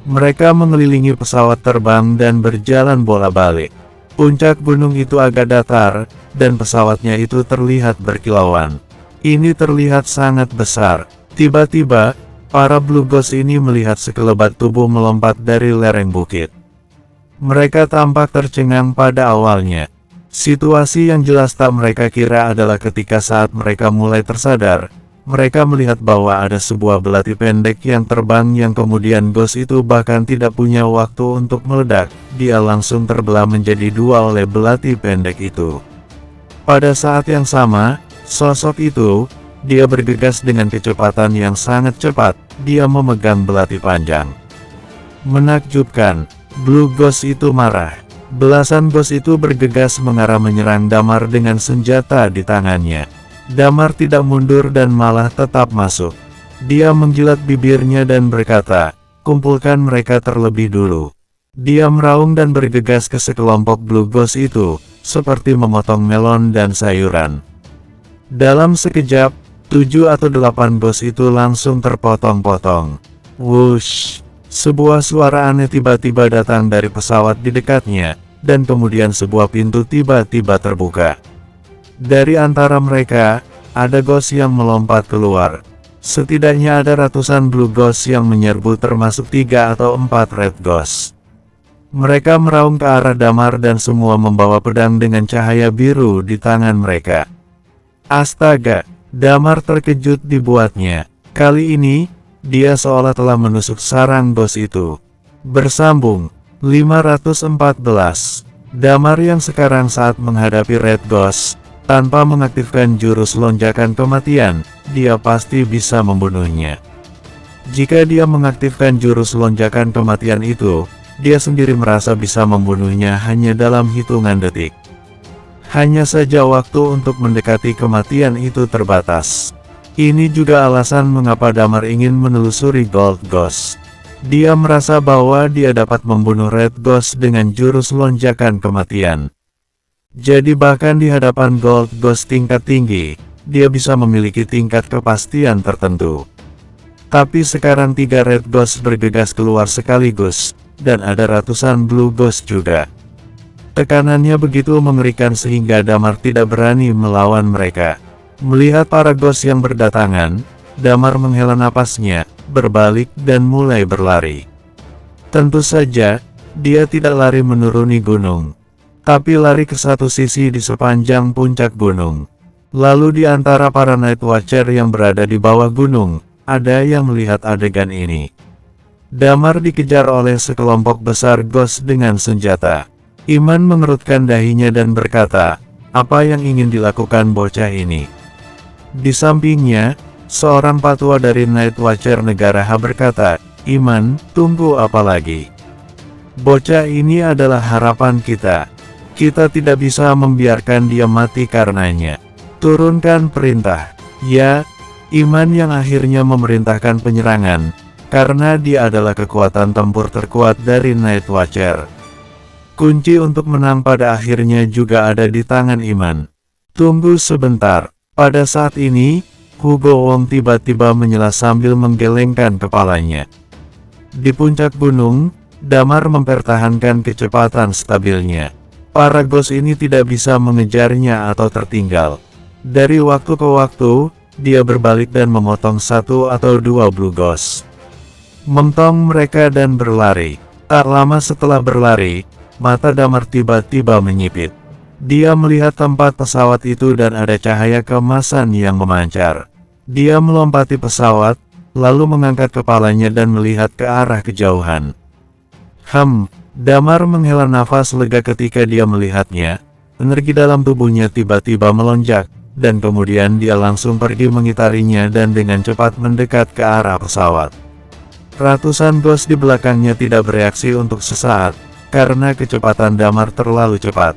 Mereka mengelilingi pesawat terbang dan berjalan bola-balik. Puncak gunung itu agak datar, dan pesawatnya itu terlihat berkilauan. Ini terlihat sangat besar. Tiba-tiba, para Blue Ghost ini melihat sekelebat tubuh melompat dari lereng bukit. Mereka tampak tercengang pada awalnya. Situasi yang jelas tak mereka kira adalah ketika saat mereka mulai tersadar, mereka melihat bahwa ada sebuah belati pendek yang terbang yang kemudian Ghost itu bahkan tidak punya waktu untuk meledak, dia langsung terbelah menjadi dua oleh belati pendek itu. Pada saat yang sama, sosok itu, dia bergegas dengan kecepatan yang sangat cepat, dia memegang belati panjang. Menakjubkan, Blue Ghost itu marah. Belasan Ghost itu bergegas mengarah menyerang Damar dengan senjata di tangannya. Damar tidak mundur dan malah tetap masuk. Dia menjilat bibirnya dan berkata, kumpulkan mereka terlebih dulu. Dia meraung dan bergegas ke sekelompok Blue Ghost itu, seperti memotong melon dan sayuran. Dalam sekejap, 7 atau 8 Ghost itu langsung terpotong-potong. Wush! Sebuah suara aneh tiba-tiba datang dari pesawat di dekatnya, dan kemudian sebuah pintu tiba-tiba terbuka. Dari antara mereka, ada Ghost yang melompat keluar. Setidaknya ada ratusan Blue Ghost yang menyerbu termasuk 3 atau 4 Red Ghost. Mereka meraung ke arah Damar dan semua membawa pedang dengan cahaya biru di tangan mereka. Astaga! Damar terkejut dibuatnya. Kali ini, dia seolah telah menusuk sarang Ghost itu. Bersambung, 514. Damar yang sekarang saat menghadapi Red Ghost, tanpa mengaktifkan jurus lonjakan kematian, dia pasti bisa membunuhnya. Jika dia mengaktifkan jurus lonjakan kematian itu, dia sendiri merasa bisa membunuhnya hanya dalam hitungan detik. Hanya saja waktu untuk mendekati kematian itu terbatas. Ini juga alasan mengapa Damar ingin menelusuri Gold Ghost. Dia merasa bahwa dia dapat membunuh Red Ghost dengan jurus lonjakan kematian. Jadi bahkan di hadapan Gold Ghost tingkat tinggi, dia bisa memiliki tingkat kepastian tertentu. Tapi sekarang 3 Red Ghost bergegas keluar sekaligus, dan ada ratusan Blue Ghost juga. Tekanannya begitu mengerikan sehingga Damar tidak berani melawan mereka. Melihat para Ghost yang berdatangan, Damar menghela napasnya, berbalik dan mulai berlari. Tentu saja, dia tidak lari menuruni gunung, tapi lari ke satu sisi di sepanjang puncak gunung. Lalu di antara para Night Watcher yang berada di bawah gunung, ada yang melihat adegan ini. Damar dikejar oleh sekelompok besar Ghost dengan senjata. Iman mengerutkan dahinya dan berkata, apa yang ingin dilakukan bocah ini? Di sampingnya, seorang patua dari Night Watcher Negara H berkata, Iman, tunggu apa lagi? Bocah ini adalah harapan kita. Kita tidak bisa membiarkan dia mati karenanya. Turunkan perintah. Ya, Iman yang akhirnya memerintahkan penyerangan, karena dia adalah kekuatan tempur terkuat dari Night Watcher. Kunci untuk menang pada akhirnya juga ada di tangan Iman. Tunggu sebentar. Pada saat ini, Hugo Wong tiba-tiba menyela sambil menggelengkan kepalanya. Di puncak gunung, Damar mempertahankan kecepatan stabilnya. Para Ghost ini tidak bisa mengejarnya atau tertinggal. Dari waktu ke waktu, dia berbalik dan memotong satu atau dua Blue Ghost. Mentong mereka dan berlari. Tak lama setelah berlari, mata Damar tiba-tiba menyipit. Dia melihat tempat pesawat itu dan ada cahaya keemasan yang memancar. Dia melompati pesawat, lalu mengangkat kepalanya dan melihat ke arah kejauhan. Damar menghela nafas lega ketika dia melihatnya. Energi dalam tubuhnya tiba-tiba melonjak, dan kemudian dia langsung pergi mengitarinya dan dengan cepat mendekat ke arah pesawat. Ratusan Ghost di belakangnya tidak bereaksi untuk sesaat, karena kecepatan Damar terlalu cepat.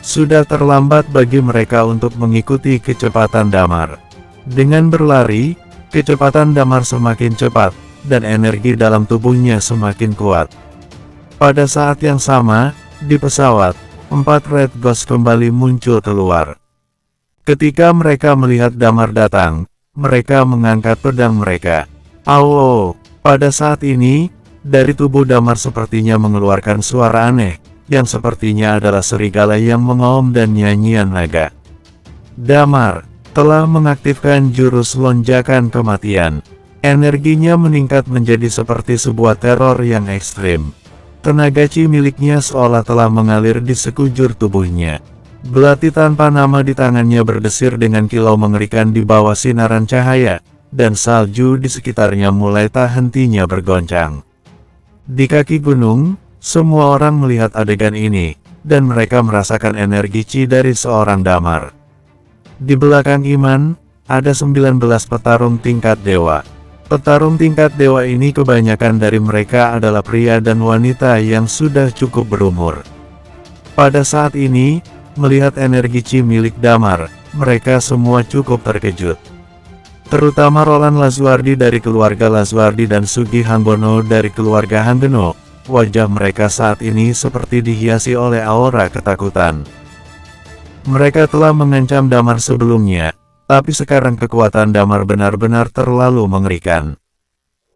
Sudah terlambat bagi mereka untuk mengikuti kecepatan Damar. Dengan berlari, kecepatan Damar semakin cepat, dan energi dalam tubuhnya semakin kuat. Pada saat yang sama, di pesawat, 4 Red Ghost kembali muncul keluar. Ketika mereka melihat Damar datang, mereka mengangkat pedang mereka. Au! Pada saat ini, dari tubuh Damar sepertinya mengeluarkan suara aneh, yang sepertinya adalah serigala yang mengaum dan nyanyian naga. Damar telah mengaktifkan jurus lonjakan kematian. Energinya meningkat menjadi seperti sebuah teror yang ekstrim. Tenaga chi miliknya seolah telah mengalir di sekujur tubuhnya. Belati tanpa nama di tangannya berdesir dengan kilau mengerikan di bawah sinaran cahaya, dan salju di sekitarnya mulai tak hentinya bergoncang. Di kaki gunung, semua orang melihat adegan ini, dan mereka merasakan energi chi dari seorang Damar. Di belakang Iman, ada 19 petarung tingkat dewa. Petarung tingkat dewa ini kebanyakan dari mereka adalah pria dan wanita yang sudah cukup berumur. Pada saat ini, melihat energi chi milik Damar, mereka semua cukup terkejut. Terutama Roland Lazuardi dari keluarga Lazuardi dan Sugi Hanggono dari keluarga Hanggeno. Wajah mereka saat ini seperti dihiasi oleh aura ketakutan. Mereka telah mengancam Damar sebelumnya, tapi sekarang kekuatan Damar benar-benar terlalu mengerikan.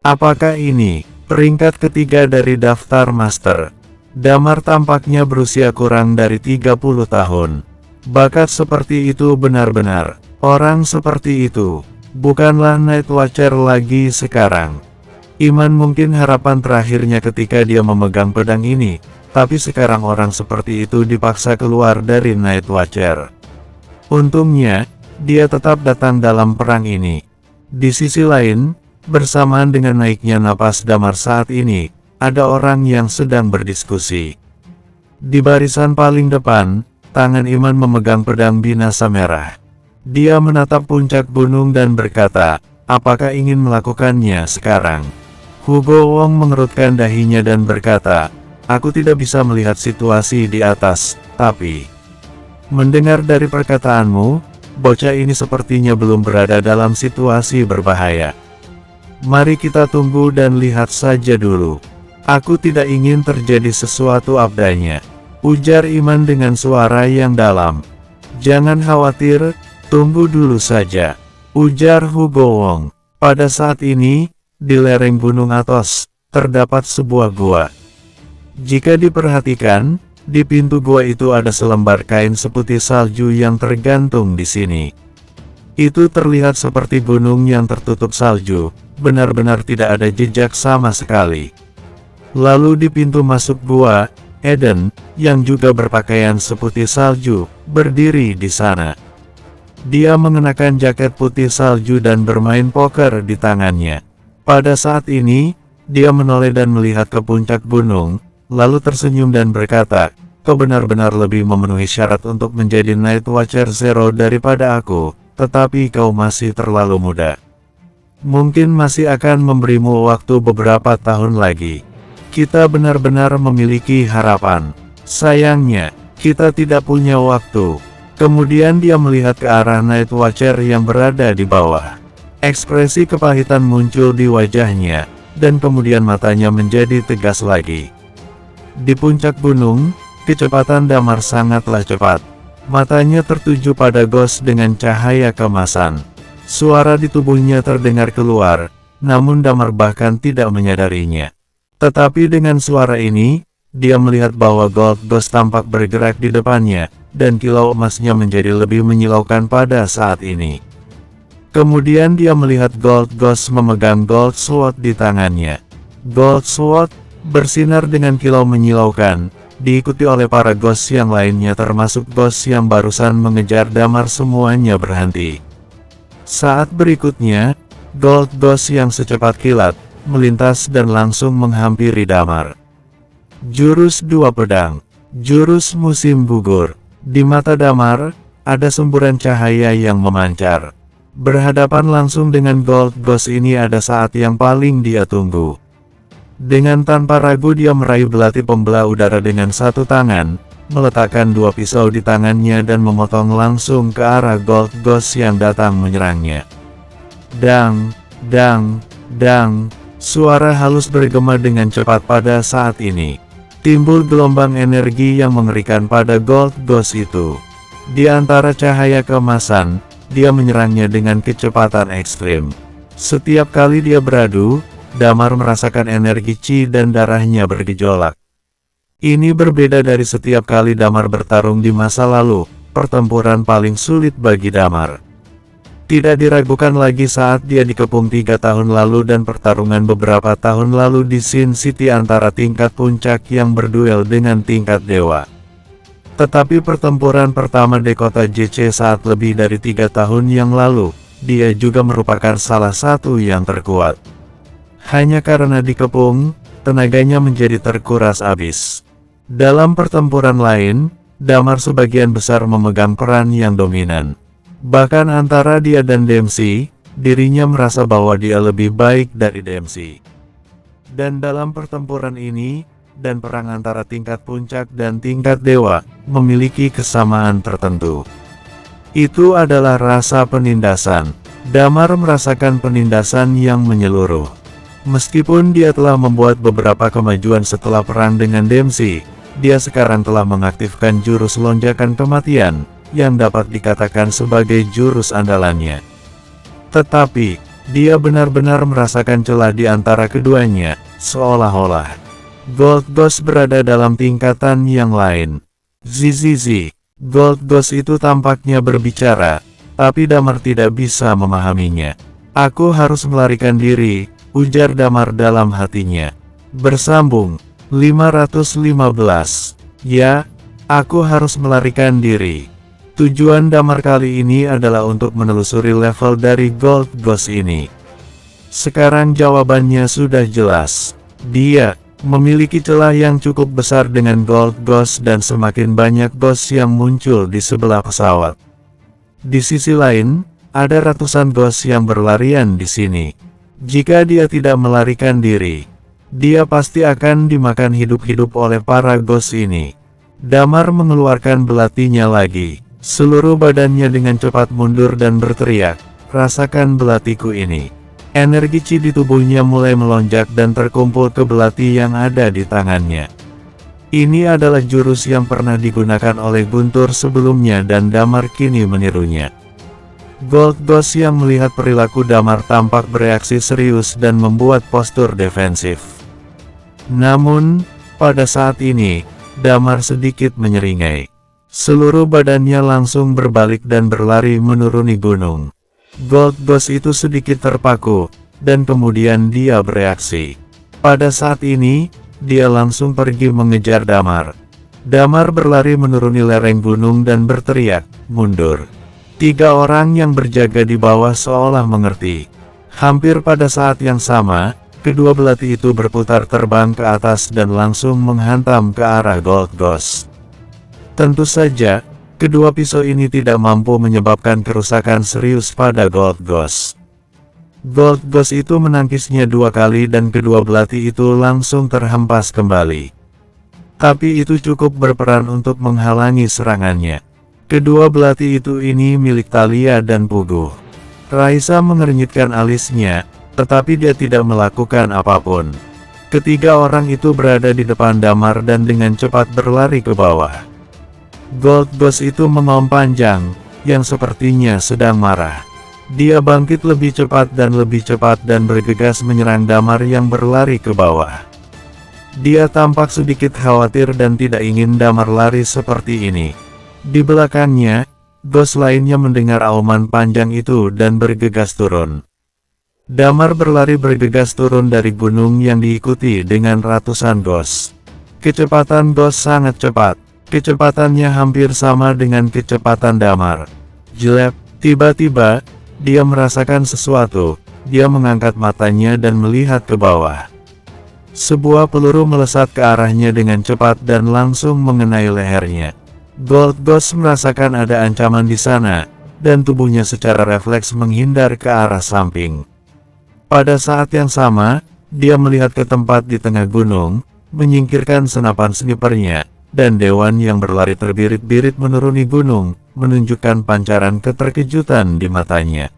Apakah ini peringkat ketiga dari daftar Master? Damar tampaknya berusia kurang dari 30 tahun. Bakat seperti itu benar-benar, orang seperti itu, bukanlah Night Watcher lagi sekarang. Iman mungkin harapan terakhirnya ketika dia memegang pedang ini, tapi sekarang orang seperti itu dipaksa keluar dari Night Watcher. Untungnya, dia tetap datang dalam perang ini. Di sisi lain, bersamaan dengan naiknya napas Damar saat ini, ada orang yang sedang berdiskusi. Di barisan paling depan, tangan Iman memegang pedang binasa merah. Dia menatap puncak gunung dan berkata, apakah ingin melakukannya sekarang? Hugo Wong mengerutkan dahinya dan berkata, aku tidak bisa melihat situasi di atas, tapi mendengar dari perkataanmu, bocah ini sepertinya belum berada dalam situasi berbahaya. Mari kita tunggu dan lihat saja dulu. Aku tidak ingin terjadi sesuatu abdanya, ujar Iman dengan suara yang dalam. Jangan khawatir, tunggu dulu saja, ujar Hugo Wong. Pada saat ini, di lereng Gunung Athos, terdapat sebuah gua. Jika diperhatikan, di pintu gua itu ada selembar kain seputih salju yang tergantung di sini. Itu terlihat seperti gunung yang tertutup salju, benar-benar tidak ada jejak sama sekali. Lalu di pintu masuk gua, Eden, yang juga berpakaian seputih salju, berdiri di sana. Dia mengenakan jaket putih salju dan bermain poker di tangannya. Pada saat ini, dia menoleh dan melihat ke puncak gunung, lalu tersenyum dan berkata, "Kau benar-benar lebih memenuhi syarat untuk menjadi Night Watcher Zero daripada aku, tetapi kau masih terlalu muda. Mungkin masih akan memberimu waktu beberapa tahun lagi. Kita benar-benar memiliki harapan. Sayangnya, kita tidak punya waktu." Kemudian dia melihat ke arah Night Watcher yang berada di bawah. Ekspresi kepahitan muncul di wajahnya, dan kemudian matanya menjadi tegas lagi. Di puncak gunung, kecepatan Damar sangatlah cepat. Matanya tertuju pada Ghost dengan cahaya kemasan. Suara di tubuhnya terdengar keluar, namun Damar bahkan tidak menyadarinya. Tetapi dengan suara ini, dia melihat bahwa Gold Ghost tampak bergerak di depannya, dan kilau emasnya menjadi lebih menyilaukan pada saat ini. Kemudian dia melihat Gold Ghost memegang Gold Sword di tangannya. Gold Sword bersinar dengan kilau menyilaukan, diikuti oleh para Ghost yang lainnya termasuk Ghost yang barusan mengejar Damar. Semuanya berhenti. Saat berikutnya, Gold Ghost yang secepat kilat, melintas dan langsung menghampiri Damar. Jurus dua pedang. Jurus musim gugur. Di mata Damar, ada semburan cahaya yang memancar. Berhadapan langsung dengan Gold Ghost ini ada saat yang paling dia tunggu. Dengan tanpa ragu dia meraih belati pembelah udara dengan satu tangan, meletakkan dua pisau di tangannya dan memotong langsung ke arah Gold Ghost yang datang menyerangnya. Dang, dang, dang, suara halus bergema dengan cepat pada saat ini. Timbul gelombang energi yang mengerikan pada Gold Ghost itu. Di antara cahaya keemasan, dia menyerangnya dengan kecepatan ekstrim. Setiap kali dia beradu, Damar merasakan energi chi dan darahnya bergejolak. Ini berbeda dari setiap kali Damar bertarung di masa lalu, pertempuran paling sulit bagi Damar. Tidak diragukan lagi saat dia dikepung 3 tahun lalu dan pertarungan beberapa tahun lalu di Sin City antara tingkat puncak yang berduel dengan tingkat dewa. Tetapi pertempuran pertama di kota JC saat lebih dari 3 tahun yang lalu, dia juga merupakan salah satu yang terkuat. Hanya karena dikepung, tenaganya menjadi terkuras habis. Dalam pertempuran lain, Damar sebagian besar memegang peran yang dominan. Bahkan antara dia dan Dempsey, dirinya merasa bahwa dia lebih baik dari Dempsey. Dan dalam pertempuran ini, dan perang antara tingkat puncak dan tingkat dewa, memiliki kesamaan tertentu. Itu adalah rasa penindasan. Damar merasakan penindasan yang menyeluruh. Meskipun dia telah membuat beberapa kemajuan setelah perang dengan Dempsey, dia sekarang telah mengaktifkan jurus lonjakan kematian, yang dapat dikatakan sebagai jurus andalannya. Tetapi, dia benar-benar merasakan celah di antara keduanya, seolah-olah Gold Ghost berada dalam tingkatan yang lain. Zizizi, Gold Ghost itu tampaknya berbicara, tapi Damar tidak bisa memahaminya. "Aku harus melarikan diri," ujar Damar dalam hatinya. Bersambung, 515. Ya, aku harus melarikan diri. Tujuan Damar kali ini adalah untuk menelusuri level dari Gold Ghost ini. Sekarang jawabannya sudah jelas. Dia memiliki celah yang cukup besar dengan Gold Ghost dan semakin banyak Ghost yang muncul di sebelah pesawat. Di sisi lain, ada ratusan Ghost yang berlarian di sini. Jika dia tidak melarikan diri, dia pasti akan dimakan hidup-hidup oleh para Ghost ini. Damar mengeluarkan belatinya lagi. Seluruh badannya dengan cepat mundur dan berteriak, "Rasakan belatiku ini." Energi chi di tubuhnya mulai melonjak dan terkumpul ke belati yang ada di tangannya. Ini adalah jurus yang pernah digunakan oleh Guntur sebelumnya dan Damar kini menirunya. Gold Ghost yang melihat perilaku Damar tampak bereaksi serius dan membuat postur defensif. Namun, Pada saat ini, Damar sedikit menyeringai. Seluruh badannya langsung berbalik dan berlari menuruni gunung. Gold Ghost itu sedikit terpaku, dan kemudian dia bereaksi. Pada saat ini, dia langsung pergi mengejar Damar. Damar berlari menuruni lereng gunung dan berteriak, "Mundur!" 3 orang yang berjaga di bawah seolah mengerti. Hampir pada saat yang sama, kedua belati itu berputar terbang ke atas dan langsung menghantam ke arah Gold Ghost. Tentu saja, kedua pisau ini tidak mampu menyebabkan kerusakan serius pada Gold Ghost. Gold Ghost itu menangkisnya 2 kali dan kedua belati itu langsung terhempas kembali. Tapi itu cukup berperan untuk menghalangi serangannya. Kedua belati itu ini milik Thalia dan Puguh. Raisa mengernyitkan alisnya, tetapi dia tidak melakukan apapun. Ketiga orang itu berada di depan Damar dan dengan cepat berlari ke bawah. Gold Ghost itu mengaum panjang, yang sepertinya sedang marah. Dia bangkit lebih cepat dan bergegas menyerang Damar yang berlari ke bawah. Dia tampak sedikit khawatir dan tidak ingin Damar lari seperti ini. Di belakangnya, Ghost lainnya mendengar auman panjang itu dan bergegas turun. Damar berlari bergegas turun dari gunung yang diikuti dengan ratusan Ghost. Kecepatan Ghost sangat cepat. Kecepatannya hampir sama dengan kecepatan Damar. Jelek, tiba-tiba, dia merasakan sesuatu. Dia mengangkat matanya dan melihat ke bawah. Sebuah peluru melesat ke arahnya dengan cepat dan langsung mengenai lehernya. Gold Ghost merasakan ada ancaman di sana, dan tubuhnya secara refleks menghindar ke arah samping. Pada saat yang sama, dia melihat ke tempat di tengah gunung, menyingkirkan senapan snipernya, dan Dewan yang berlari terbirit-birit menuruni gunung, menunjukkan pancaran keterkejutan di matanya.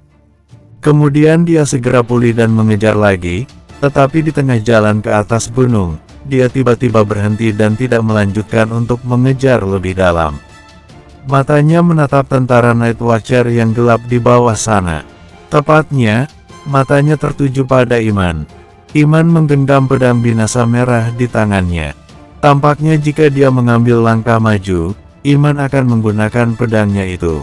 Kemudian dia segera pulih dan mengejar lagi, tetapi di tengah jalan ke atas gunung, dia tiba-tiba berhenti dan tidak melanjutkan untuk mengejar lebih dalam. Matanya menatap tentara Night Watcher yang gelap di bawah sana. Tepatnya, matanya tertuju pada Iman. Iman menggenggam pedang binasa merah di tangannya. Tampaknya jika dia mengambil langkah maju, Iman akan menggunakan pedangnya itu.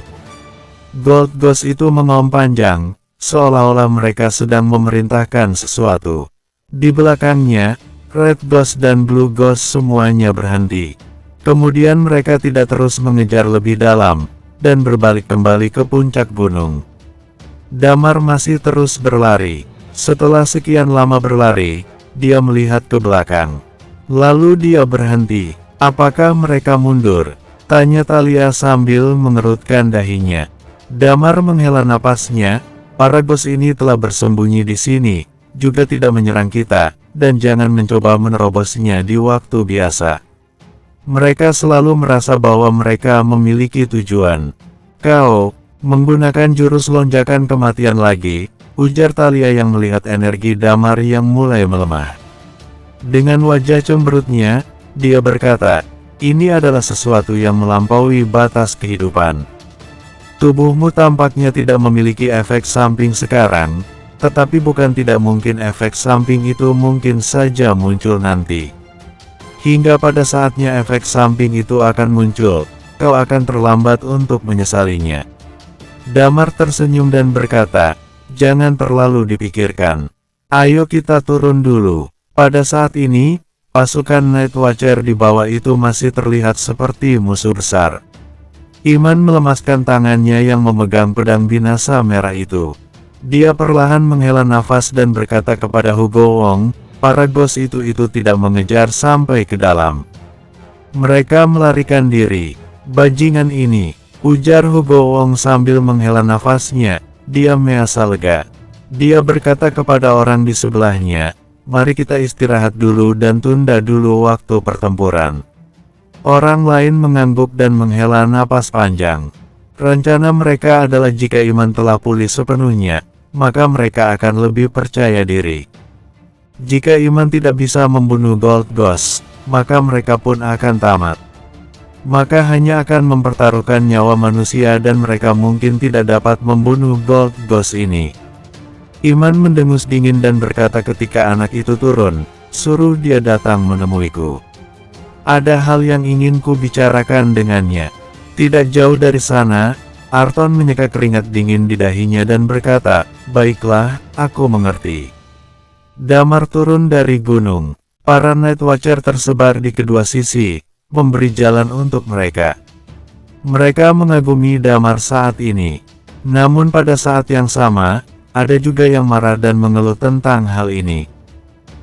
Gold Ghost itu mengaum panjang, seolah-olah mereka sedang memerintahkan sesuatu. Di belakangnya, Red Ghost dan Blue Ghost semuanya berhenti. Kemudian mereka tidak terus mengejar lebih dalam, dan berbalik kembali ke puncak gunung. Damar masih terus berlari. Setelah sekian lama berlari, dia melihat ke belakang. Lalu dia berhenti. "Apakah mereka mundur?" tanya Thalia sambil mengerutkan dahinya. Damar menghela napasnya. "Para Ghost ini telah bersembunyi di sini, juga tidak menyerang kita. Dan jangan mencoba menerobosnya di waktu biasa. Mereka selalu merasa bahwa mereka memiliki tujuan." "Kau menggunakan jurus lonjakan kematian lagi," ujar Thalia yang melihat energi Damar yang mulai melemah. Dengan wajah cemberutnya, dia berkata, "Ini adalah sesuatu yang melampaui batas kehidupan. Tubuhmu tampaknya tidak memiliki efek samping sekarang, tetapi bukan tidak mungkin efek samping itu mungkin saja muncul nanti. Hingga pada saatnya efek samping itu akan muncul, kau akan terlambat untuk menyesalinya." Damar tersenyum dan berkata, "Jangan terlalu dipikirkan. Ayo kita turun dulu." Pada saat ini, pasukan Night Watcher di bawah itu masih terlihat seperti musuh besar. Iman melemaskan tangannya yang memegang pedang binasa merah itu. Dia perlahan menghela nafas dan berkata kepada Hugo Wong, "Para Ghost itu tidak mengejar sampai ke dalam. Mereka melarikan diri." "Bajingan ini," ujar Hugo Wong sambil menghela nafasnya. Dia merasa lega. Dia berkata kepada orang di sebelahnya, "Mari kita istirahat dulu dan tunda dulu waktu pertempuran." Orang lain mengangguk dan menghela napas panjang. Rencana mereka adalah jika Iman telah pulih sepenuhnya, maka mereka akan lebih percaya diri. Jika Iman tidak bisa membunuh Gold Ghost, maka mereka pun akan tamat. Maka hanya akan mempertaruhkan nyawa manusia dan mereka mungkin tidak dapat membunuh Gold Ghost ini. Iman mendengus dingin dan berkata ketika anak itu turun, "Suruh dia datang menemuiku." Ada hal yang ingin ku bicarakan dengannya. Tidak jauh dari sana, Arton menyeka keringat dingin di dahinya dan berkata, "Baiklah, aku mengerti." Damar turun dari gunung. Para Night Watcher tersebar di kedua sisi, memberi jalan untuk mereka. Mereka mengagumi Damar saat ini. Namun pada saat yang sama, ada juga yang marah dan mengeluh tentang hal ini.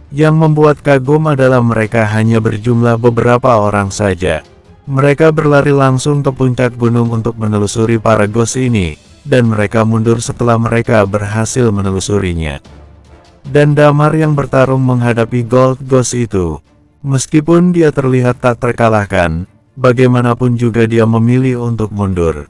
Yang membuat kagum adalah mereka hanya berjumlah beberapa orang saja. Mereka berlari langsung ke puncak gunung untuk menelusuri para ghost ini, dan mereka mundur setelah mereka berhasil menelusurinya. Dan Damar yang bertarung menghadapi Gold Ghost itu. Meskipun dia terlihat tak terkalahkan, bagaimanapun juga dia memilih untuk mundur.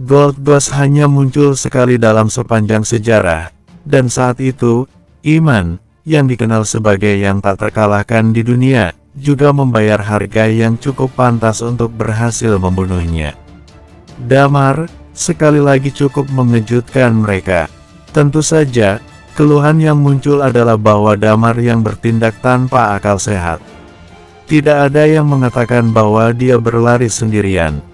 Gold Ghost hanya muncul sekali dalam sepanjang sejarah, dan saat itu, Iman, yang dikenal sebagai yang tak terkalahkan di dunia, juga membayar harga yang cukup pantas untuk berhasil membunuhnya. Damar, sekali lagi cukup mengejutkan mereka. Tentu saja, keluhan yang muncul adalah bahwa Damar yang bertindak tanpa akal sehat. Tidak ada yang mengatakan bahwa dia berlari sendirian.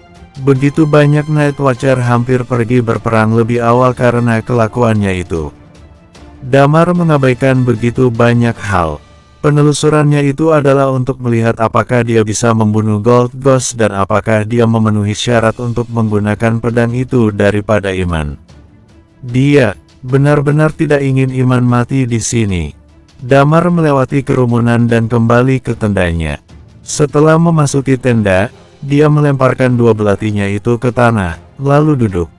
Begitu banyak Night Watcher hampir pergi berperang lebih awal karena kelakuannya itu. Damar mengabaikan begitu banyak hal. Penelusurannya itu adalah untuk melihat apakah dia bisa membunuh Gold Ghost dan apakah dia memenuhi syarat untuk menggunakan pedang itu daripada Iman. Dia benar-benar tidak ingin Iman mati di sini. Damar melewati kerumunan dan kembali ke tendanya. Setelah memasuki tenda, dia melemparkan dua belatinya itu ke tanah, lalu duduk.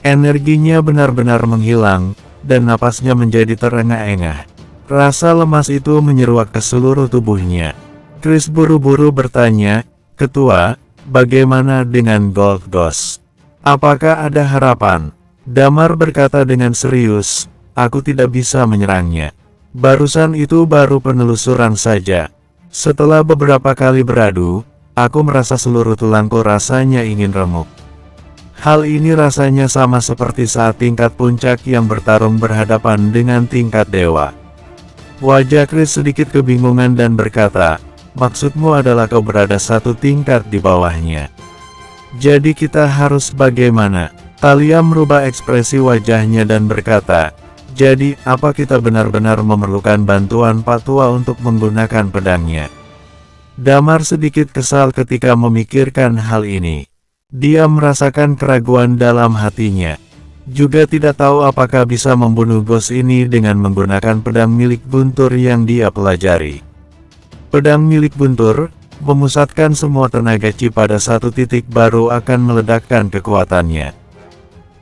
Energinya benar-benar menghilang, dan napasnya menjadi terengah-engah. Rasa lemas itu menyeruak ke seluruh tubuhnya. Chris buru-buru bertanya, "Ketua, bagaimana dengan Gold Ghost? Apakah ada harapan?" Damar berkata dengan serius, "Aku tidak bisa menyerangnya. Barusan itu baru penelusuran saja. Setelah beberapa kali beradu, aku merasa seluruh tulangku rasanya ingin remuk. Hal ini rasanya sama seperti saat tingkat puncak yang bertarung berhadapan dengan tingkat dewa." Wajah Chris sedikit kebingungan dan berkata, "Maksudmu adalah kau berada satu tingkat di bawahnya. Jadi kita harus bagaimana?" Talia merubah ekspresi wajahnya dan berkata, "Jadi, apa kita benar-benar memerlukan bantuan Pak Tua untuk menggunakan pedangnya?" Damar sedikit kesal ketika memikirkan hal ini. Dia merasakan keraguan dalam hatinya. Juga tidak tahu apakah bisa membunuh ghost ini dengan menggunakan pedang milik Guntur yang dia pelajari. Pedang milik Guntur, memusatkan semua tenaga Chi pada satu titik baru akan meledakkan kekuatannya.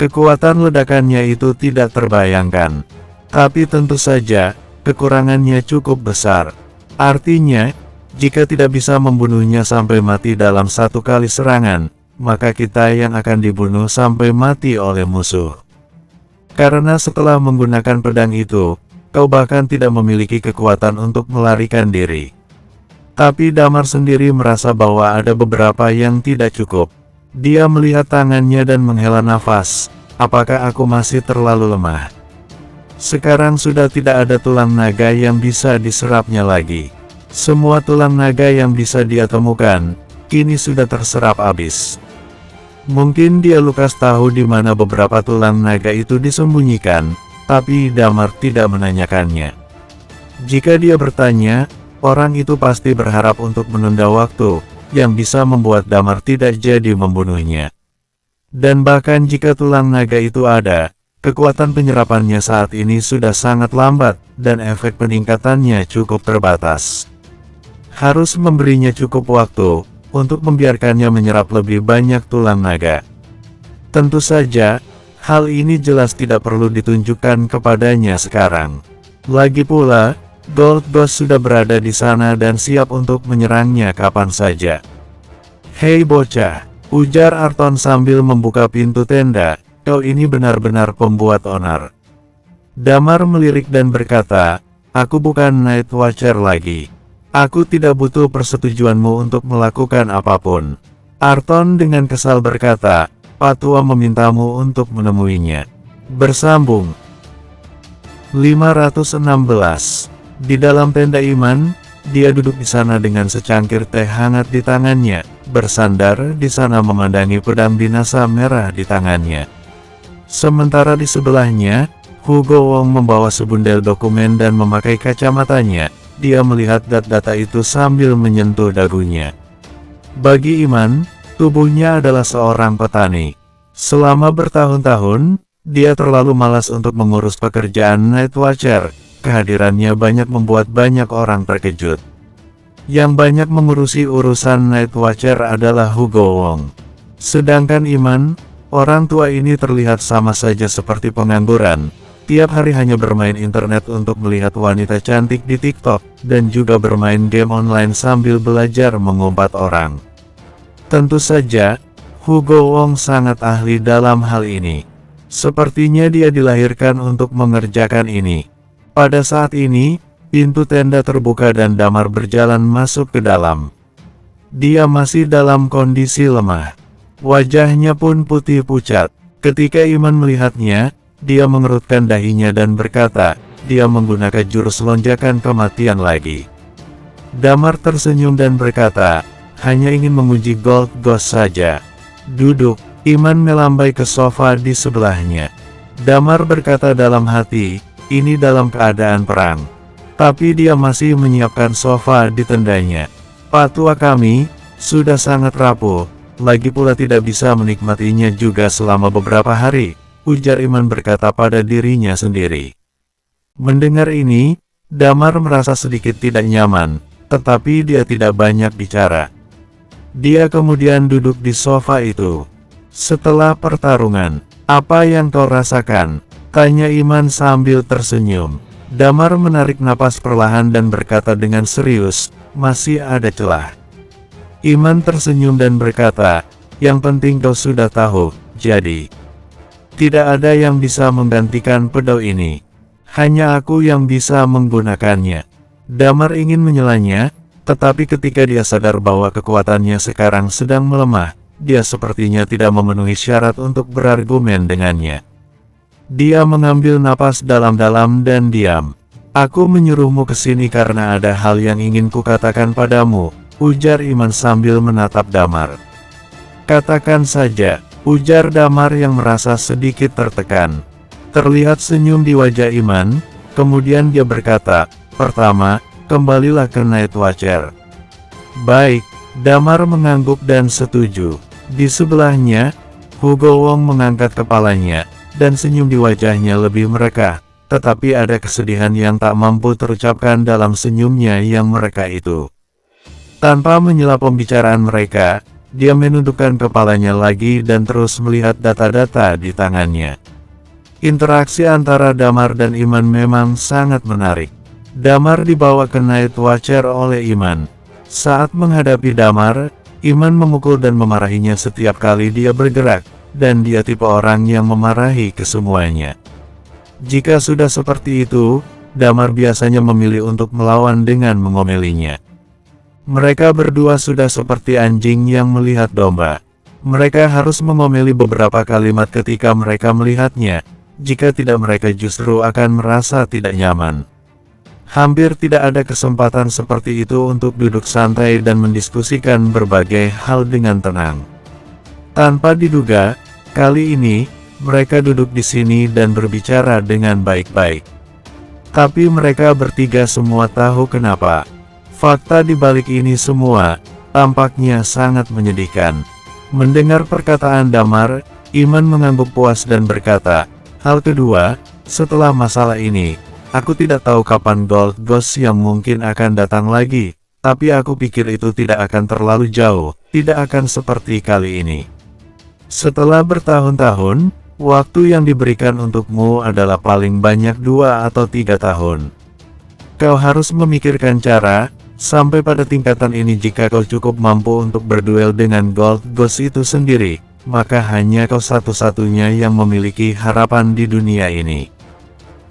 Kekuatan ledakannya itu tidak terbayangkan. Tapi tentu saja, kekurangannya cukup besar. Artinya, jika tidak bisa membunuhnya sampai mati dalam satu kali serangan, maka kita yang akan dibunuh sampai mati oleh musuh. Karena setelah menggunakan pedang itu, kau bahkan tidak memiliki kekuatan untuk melarikan diri. Tapi Damar sendiri merasa bahwa ada beberapa yang tidak cukup. Dia melihat tangannya dan menghela nafas. Apakah aku masih terlalu lemah? Sekarang sudah tidak ada tulang naga yang bisa diserapnya lagi. Semua tulang naga yang bisa dia temukan, kini sudah terserap habis. Mungkin dia Lukas tahu di mana beberapa tulang naga itu disembunyikan, tapi Damar tidak menanyakannya. Jika dia bertanya, orang itu pasti berharap untuk menunda waktu, yang bisa membuat Damar tidak jadi membunuhnya. Dan bahkan jika tulang naga itu ada, kekuatan penyerapannya saat ini sudah sangat lambat, dan efek peningkatannya cukup terbatas. Harus memberinya cukup waktu untuk membiarkannya menyerap lebih banyak tulang naga. Tentu saja, hal ini jelas tidak perlu ditunjukkan kepadanya sekarang. Lagi pula, Gold Ghost sudah berada di sana dan siap untuk menyerangnya kapan saja. "Hei bocah," ujar Arton sambil membuka pintu tenda, "kau ini benar-benar pembuat onar." Damar melirik dan berkata, "Aku bukan Night Watcher lagi. Aku tidak butuh persetujuanmu untuk melakukan apapun." Arton dengan kesal berkata, "Pak Tua memintamu untuk menemuinya." Bersambung 516. Di dalam tenda Iman, dia duduk di sana dengan secangkir teh hangat di tangannya, bersandar di sana memandangi pedang binasa merah di tangannya. Sementara di sebelahnya, Hugo Wong membawa sebundel dokumen dan memakai kacamatanya. Dia melihat data-data itu sambil menyentuh dagunya. Bagi Iman, tubuhnya adalah seorang petani. Selama bertahun-tahun, dia terlalu malas untuk mengurus pekerjaan Night Watcher. Kehadirannya banyak membuat banyak orang terkejut. Yang banyak mengurusi urusan Night Watcher adalah Hugo Wong. Sedangkan Iman, orang tua ini terlihat sama saja seperti pengangguran. Tiap hari hanya bermain internet untuk melihat wanita cantik di TikTok, dan juga bermain game online sambil belajar mengumpat orang. Tentu saja, Hugo Wong sangat ahli dalam hal ini. Sepertinya dia dilahirkan untuk mengerjakan ini. Pada saat ini, pintu tenda terbuka dan Damar berjalan masuk ke dalam. Dia masih dalam kondisi lemah. Wajahnya pun putih pucat. Ketika Iman melihatnya, dia mengerutkan dahinya dan berkata, dia menggunakan jurus lonjakan kematian lagi. Damar tersenyum dan berkata, hanya ingin menguji Gold Ghost saja. Duduk, Iman melambai ke sofa di sebelahnya. Damar berkata dalam hati, ini dalam keadaan perang. Tapi dia masih menyiapkan sofa di tendanya. Patua kami, sudah sangat rapuh, lagi pula tidak bisa menikmatinya juga selama beberapa hari, ujar Iman berkata pada dirinya sendiri. Mendengar ini, Damar merasa sedikit tidak nyaman, tetapi dia tidak banyak bicara. Dia kemudian duduk di sofa itu. Setelah pertarungan, apa yang kau rasakan? Tanya Iman sambil tersenyum. Damar menarik napas perlahan dan berkata dengan serius, masih ada celah. Iman tersenyum dan berkata, yang penting kau sudah tahu, jadi tidak ada yang bisa menggantikan pedang ini. Hanya aku yang bisa menggunakannya. Damar ingin menyelanya, tetapi ketika dia sadar bahwa kekuatannya sekarang sedang melemah, dia sepertinya tidak memenuhi syarat untuk berargumen dengannya. Dia mengambil napas dalam-dalam dan diam. Aku menyuruhmu ke sini karena ada hal yang ingin kukatakan padamu, ujar Iman sambil menatap Damar. Katakan saja, ujar Damar yang merasa sedikit tertekan. Terlihat senyum di wajah Iman, kemudian dia berkata, pertama, kembalilah ke Night Watcher. Baik, Damar mengangguk dan setuju. Di sebelahnya, Hugo Wong mengangkat kepalanya, dan senyum di wajahnya lebih merekah, tetapi ada kesedihan yang tak mampu terucapkan dalam senyumnya yang merekah itu. Tanpa menyela pembicaraan mereka, dia menundukkan kepalanya lagi dan terus melihat data-data di tangannya. Interaksi antara Damar dan Iman memang sangat menarik. Damar dibawa ke Night Watcher oleh Iman. Saat menghadapi Damar, Iman memukul dan memarahinya setiap kali dia bergerak, dan dia tipe orang yang memarahi kesemuanya. Jika sudah seperti itu, Damar biasanya memilih untuk melawan dengan mengomelinya. Mereka berdua sudah seperti anjing yang melihat domba. Mereka harus mengomeli beberapa kalimat ketika mereka melihatnya, jika tidak mereka justru akan merasa tidak nyaman. Hampir tidak ada kesempatan seperti itu untuk duduk santai dan mendiskusikan berbagai hal dengan tenang. Tanpa diduga, kali ini, mereka duduk di sini dan berbicara dengan baik-baik. Tapi mereka bertiga semua tahu kenapa. Fakta di balik ini semua, tampaknya sangat menyedihkan. Mendengar perkataan Damar, Iman mengangguk puas dan berkata, hal kedua, setelah masalah ini, aku tidak tahu kapan Gold Ghost yang mungkin akan datang lagi, tapi aku pikir itu tidak akan terlalu jauh, tidak akan seperti kali ini. Setelah bertahun-tahun, waktu yang diberikan untukmu adalah paling banyak 2 atau 3 tahun. Kau harus memikirkan cara, sampai pada tingkatan ini jika kau cukup mampu untuk berduel dengan Gold Ghost itu sendiri, maka hanya kau satu-satunya yang memiliki harapan di dunia ini.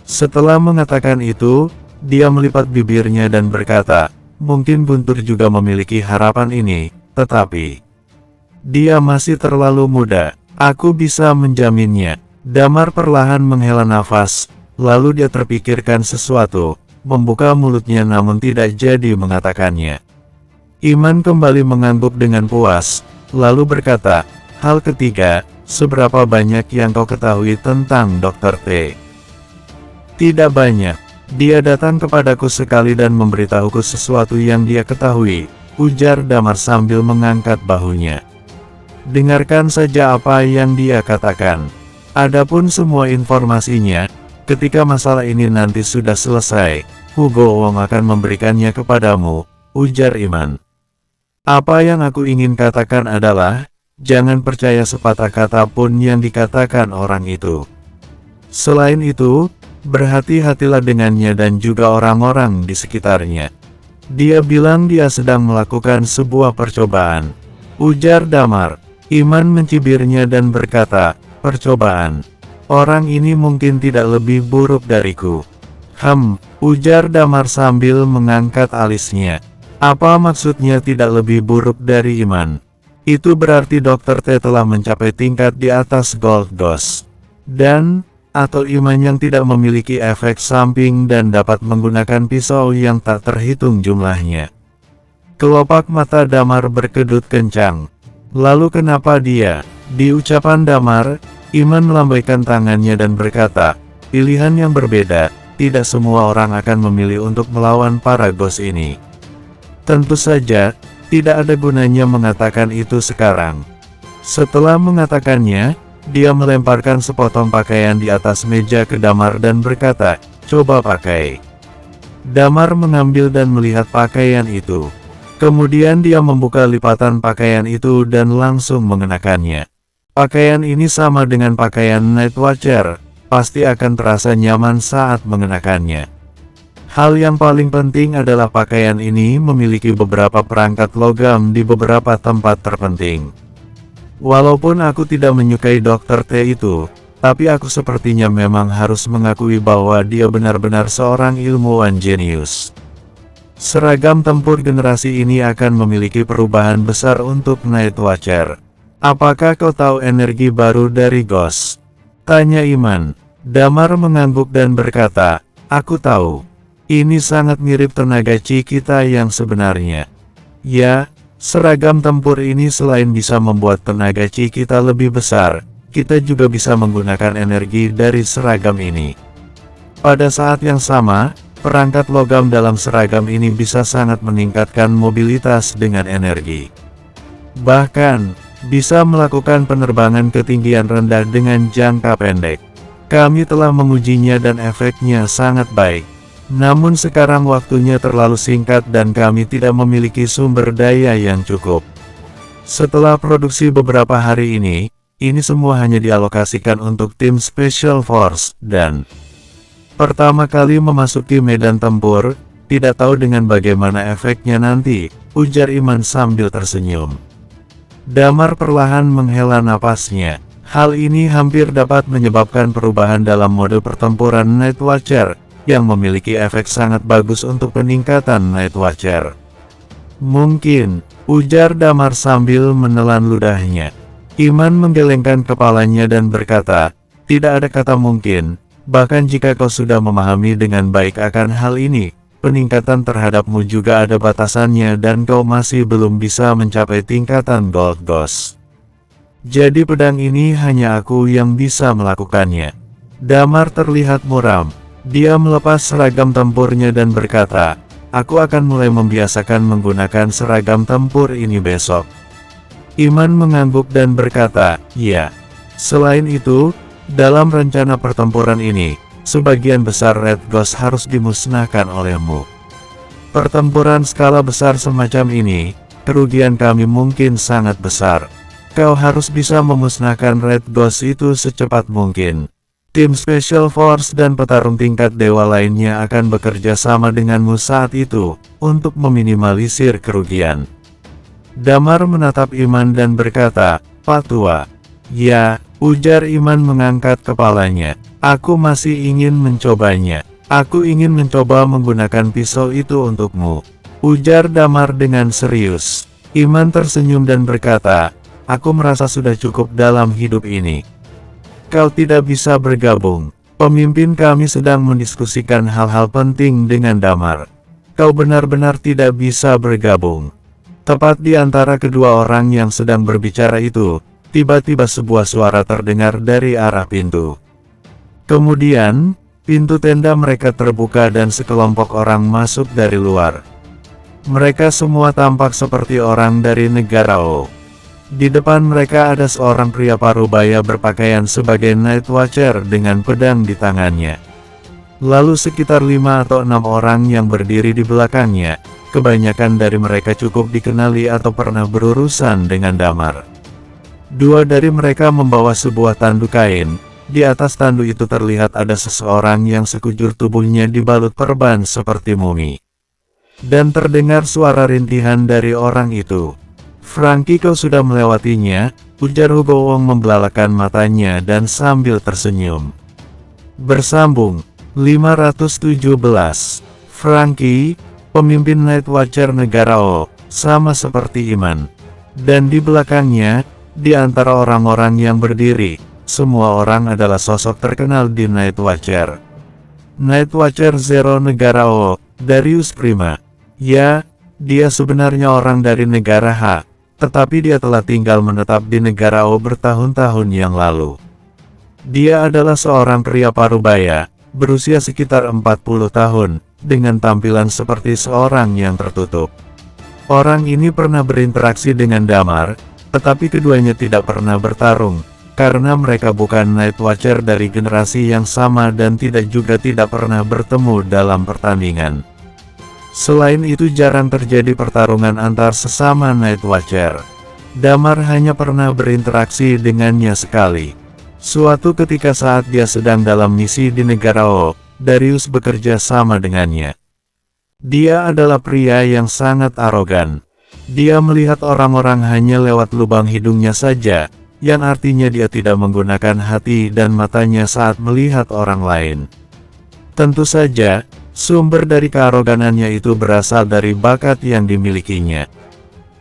Setelah mengatakan itu, dia melipat bibirnya dan berkata, mungkin Guntur juga memiliki harapan ini, tetapi dia masih terlalu muda, aku bisa menjaminnya. Damar perlahan menghela nafas, lalu dia terpikirkan sesuatu. membuka mulutnya namun tidak jadi mengatakannya. Iman kembali mengangguk dengan puas, lalu berkata, "Hal ketiga, seberapa banyak yang kau ketahui tentang Dr. T?" "Tidak banyak. Dia datang kepadaku sekali dan memberitahuku sesuatu yang dia ketahui," ujar Damar sambil mengangkat bahunya. "Dengarkan saja apa yang dia katakan. Adapun semua informasinya, ketika masalah ini nanti sudah selesai, Hugo Wong akan memberikannya kepadamu," ujar Iman. "Apa yang aku ingin katakan adalah, jangan percaya sepatah kata pun yang dikatakan orang itu. Selain itu, berhati-hatilah dengannya dan juga orang-orang di sekitarnya. Dia bilang dia sedang melakukan sebuah percobaan," ujar Damar. Iman mencibirnya dan berkata, "Percobaan? Orang ini mungkin tidak lebih buruk dariku." Ujar Damar sambil mengangkat alisnya. "Apa maksudnya tidak lebih buruk dari Iman? Itu berarti Dr. T telah mencapai tingkat di atas Gold Ghost. Atau Iman yang tidak memiliki efek samping dan dapat menggunakan pisau yang tak terhitung jumlahnya." Kelopak mata Damar berkedut kencang. "Lalu kenapa dia?" Di ucapan Damar, Iman melambaikan tangannya dan berkata, "Pilihan yang berbeda, tidak semua orang akan memilih untuk melawan para ghost ini. Tentu saja, tidak ada gunanya mengatakan itu sekarang." Setelah mengatakannya, dia melemparkan sepotong pakaian di atas meja ke Damar dan berkata, "Coba pakai." Damar mengambil dan melihat pakaian itu. Kemudian dia membuka lipatan pakaian itu dan langsung mengenakannya. Pakaian ini sama dengan pakaian Night Watcher, pasti akan terasa nyaman saat mengenakannya. Hal yang paling penting adalah pakaian ini memiliki beberapa perangkat logam di beberapa tempat terpenting. Walaupun aku tidak menyukai Dr. T itu, tapi aku sepertinya memang harus mengakui bahwa dia benar-benar seorang ilmuwan jenius. Seragam tempur generasi ini akan memiliki perubahan besar untuk Night Watcher. "Apakah kau tahu energi baru dari Ghost?" tanya Iman. Damar mengangguk dan berkata, "Aku tahu. Ini sangat mirip tenaga chi kita yang sebenarnya. Ya, seragam tempur ini selain bisa membuat tenaga chi kita lebih besar, kita juga bisa menggunakan energi dari seragam ini. Pada saat yang sama, perangkat logam dalam seragam ini bisa sangat meningkatkan mobilitas dengan energi. Bahkan, bisa melakukan penerbangan ketinggian rendah dengan jangka pendek. Kami telah mengujinya dan efeknya sangat baik. Namun sekarang waktunya terlalu singkat dan kami tidak memiliki sumber daya yang cukup. Setelah produksi beberapa hari ini semua hanya dialokasikan untuk tim Special Force, dan pertama kali memasuki medan tempur, tidak tahu dengan bagaimana efeknya nanti," ujar Iman sambil tersenyum. Damar perlahan menghela napasnya. Hal ini hampir dapat menyebabkan perubahan dalam mode pertempuran Night Watcher, yang memiliki efek sangat bagus untuk peningkatan Night Watcher. "Mungkin," ujar Damar sambil menelan ludahnya. Iman menggelengkan kepalanya dan berkata, "Tidak ada kata mungkin. Bahkan jika kau sudah memahami dengan baik akan hal ini, peningkatan terhadapmu juga ada batasannya dan kau masih belum bisa mencapai tingkatan Gold Ghost. Jadi pedang ini hanya aku yang bisa melakukannya." Damar terlihat muram. Dia melepas seragam tempurnya dan berkata, "Aku akan mulai membiasakan menggunakan seragam tempur ini besok." Iman mengangguk dan berkata, "Ya. Selain itu, dalam rencana pertempuran ini, sebagian besar Red Ghost harus dimusnahkan olehmu. Pertempuran skala besar semacam ini, kerugian kami mungkin sangat besar. Kau harus bisa memusnahkan Red Ghost itu secepat mungkin. Tim Special Force dan petarung tingkat dewa lainnya akan bekerja sama denganmu saat itu, untuk meminimalisir kerugian." Damar menatap Iman dan berkata, "Pak Tua." "Ya," ujar Iman mengangkat kepalanya. "Aku masih ingin mencobanya. Aku ingin mencoba menggunakan pisau itu untukmu," ujar Damar dengan serius. Iman tersenyum dan berkata, "Aku merasa sudah cukup dalam hidup ini. Kau tidak bisa bergabung," Pemimpin kami sedang mendiskusikan hal-hal penting dengan Damar. Kau benar-benar tidak bisa bergabung. Tepat di antara kedua orang yang sedang berbicara itu, tiba-tiba sebuah suara terdengar dari arah pintu. Kemudian, pintu tenda mereka terbuka dan sekelompok orang masuk dari luar. Mereka semua tampak seperti orang dari negara O. Di depan mereka ada seorang pria parubaya berpakaian sebagai Night Watcher dengan pedang di tangannya. Lalu sekitar 5 atau 6 orang yang berdiri di belakangnya, kebanyakan dari mereka cukup dikenali atau pernah berurusan dengan Damar. 2 dari mereka membawa sebuah tanduk kain. Di atas tanduk itu terlihat ada seseorang yang sekujur tubuhnya dibalut perban seperti mumi. Dan terdengar suara rintihan dari orang itu. "Frankie, kau sudah melewatinya," ujar Hugo Wong membelalakan matanya dan sambil tersenyum. Bersambung 517. Frankie, pemimpin Night Watcher negara O, sama seperti Iman. Dan di belakangnya, di antara orang-orang yang berdiri, semua orang adalah sosok terkenal di Night Watcher. Night Watcher Zero negara O, Darius Prima. Ya, dia sebenarnya orang dari negara H, tetapi dia telah tinggal menetap di negara O bertahun-tahun yang lalu. Dia adalah seorang pria parubaya, berusia sekitar 40 tahun, dengan tampilan seperti seorang yang tertutup. Orang ini pernah berinteraksi dengan Damar, tetapi keduanya tidak pernah bertarung, karena mereka bukan Night Watcher dari generasi yang sama dan tidak pernah bertemu dalam pertandingan. Selain itu jarang terjadi pertarungan antar sesama Night Watcher. Damar hanya pernah berinteraksi dengannya sekali. Suatu ketika saat dia sedang dalam misi di negara O, Darius bekerja sama dengannya. Dia adalah pria yang sangat arogan. Dia melihat orang-orang hanya lewat lubang hidungnya saja, yang artinya dia tidak menggunakan hati dan matanya saat melihat orang lain. Tentu saja, sumber dari kearoganannya itu berasal dari bakat yang dimilikinya.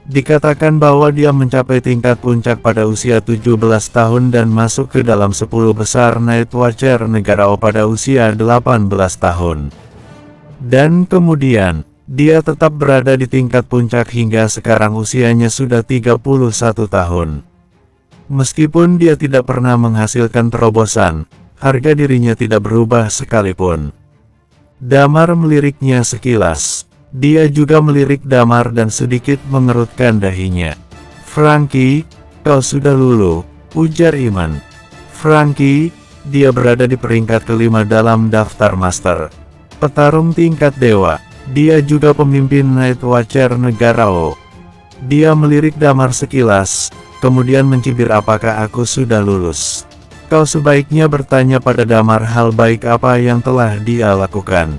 Dikatakan bahwa dia mencapai tingkat puncak pada usia 17 tahun dan masuk ke dalam 10 besar Night Watcher negara O pada usia 18 tahun. Dan kemudian, dia tetap berada di tingkat puncak hingga sekarang usianya sudah 31 tahun. Meskipun dia tidak pernah menghasilkan terobosan, harga dirinya tidak berubah sekalipun. Damar meliriknya sekilas. Dia juga melirik Damar dan sedikit mengerutkan dahinya. "Frankie, kau sudah luluh," ujar Iman. Frankie, dia berada di peringkat kelima dalam daftar master. Petarung tingkat dewa. Dia juga pemimpin Night Watcher negara O. Dia melirik Damar sekilas, kemudian mencibir, "Apakah aku sudah lulus? Kau sebaiknya bertanya pada Damar hal baik apa yang telah dia lakukan.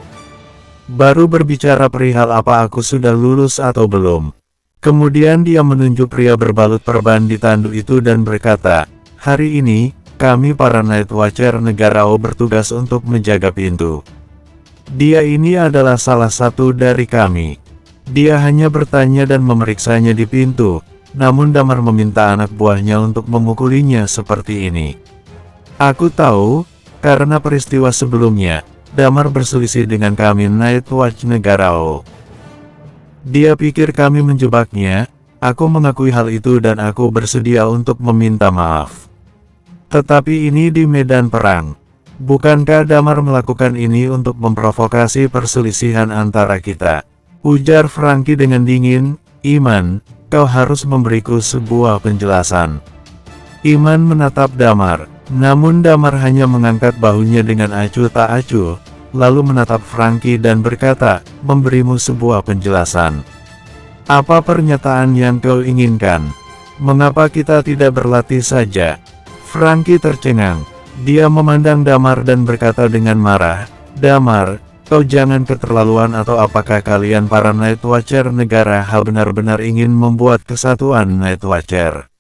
Baru berbicara perihal apa aku sudah lulus atau belum." Kemudian dia menunjuk pria berbalut perban di tanduk itu dan berkata, "Hari ini, kami para Night Watcher negara O bertugas untuk menjaga pintu. Dia ini adalah salah satu dari kami." Dia hanya bertanya dan memeriksanya di pintu, namun Damar meminta anak buahnya untuk memukulinya seperti ini. "Aku tahu, karena peristiwa sebelumnya, Damar berselisih dengan kami Night Watch negara O. Dia pikir kami menjebaknya. Aku mengakui hal itu dan aku bersedia untuk meminta maaf. Tetapi ini di medan perang. Bukankah Damar melakukan ini untuk memprovokasi perselisihan antara kita?" ujar Frankie dengan dingin. "Iman, kau harus memberiku sebuah penjelasan." Iman menatap Damar. Namun Damar hanya mengangkat bahunya dengan acuh tak acuh, lalu menatap Frankie dan berkata, "Memberimu sebuah penjelasan. Apa pernyataan yang kau inginkan? Mengapa kita tidak berlatih saja?" Frankie tercengang. Dia memandang Damar dan berkata dengan marah, "Damar, kau jangan keterlaluan, atau apakah kalian para Night Watcher negara H benar-benar ingin membuat kesatuan Night Watcher?"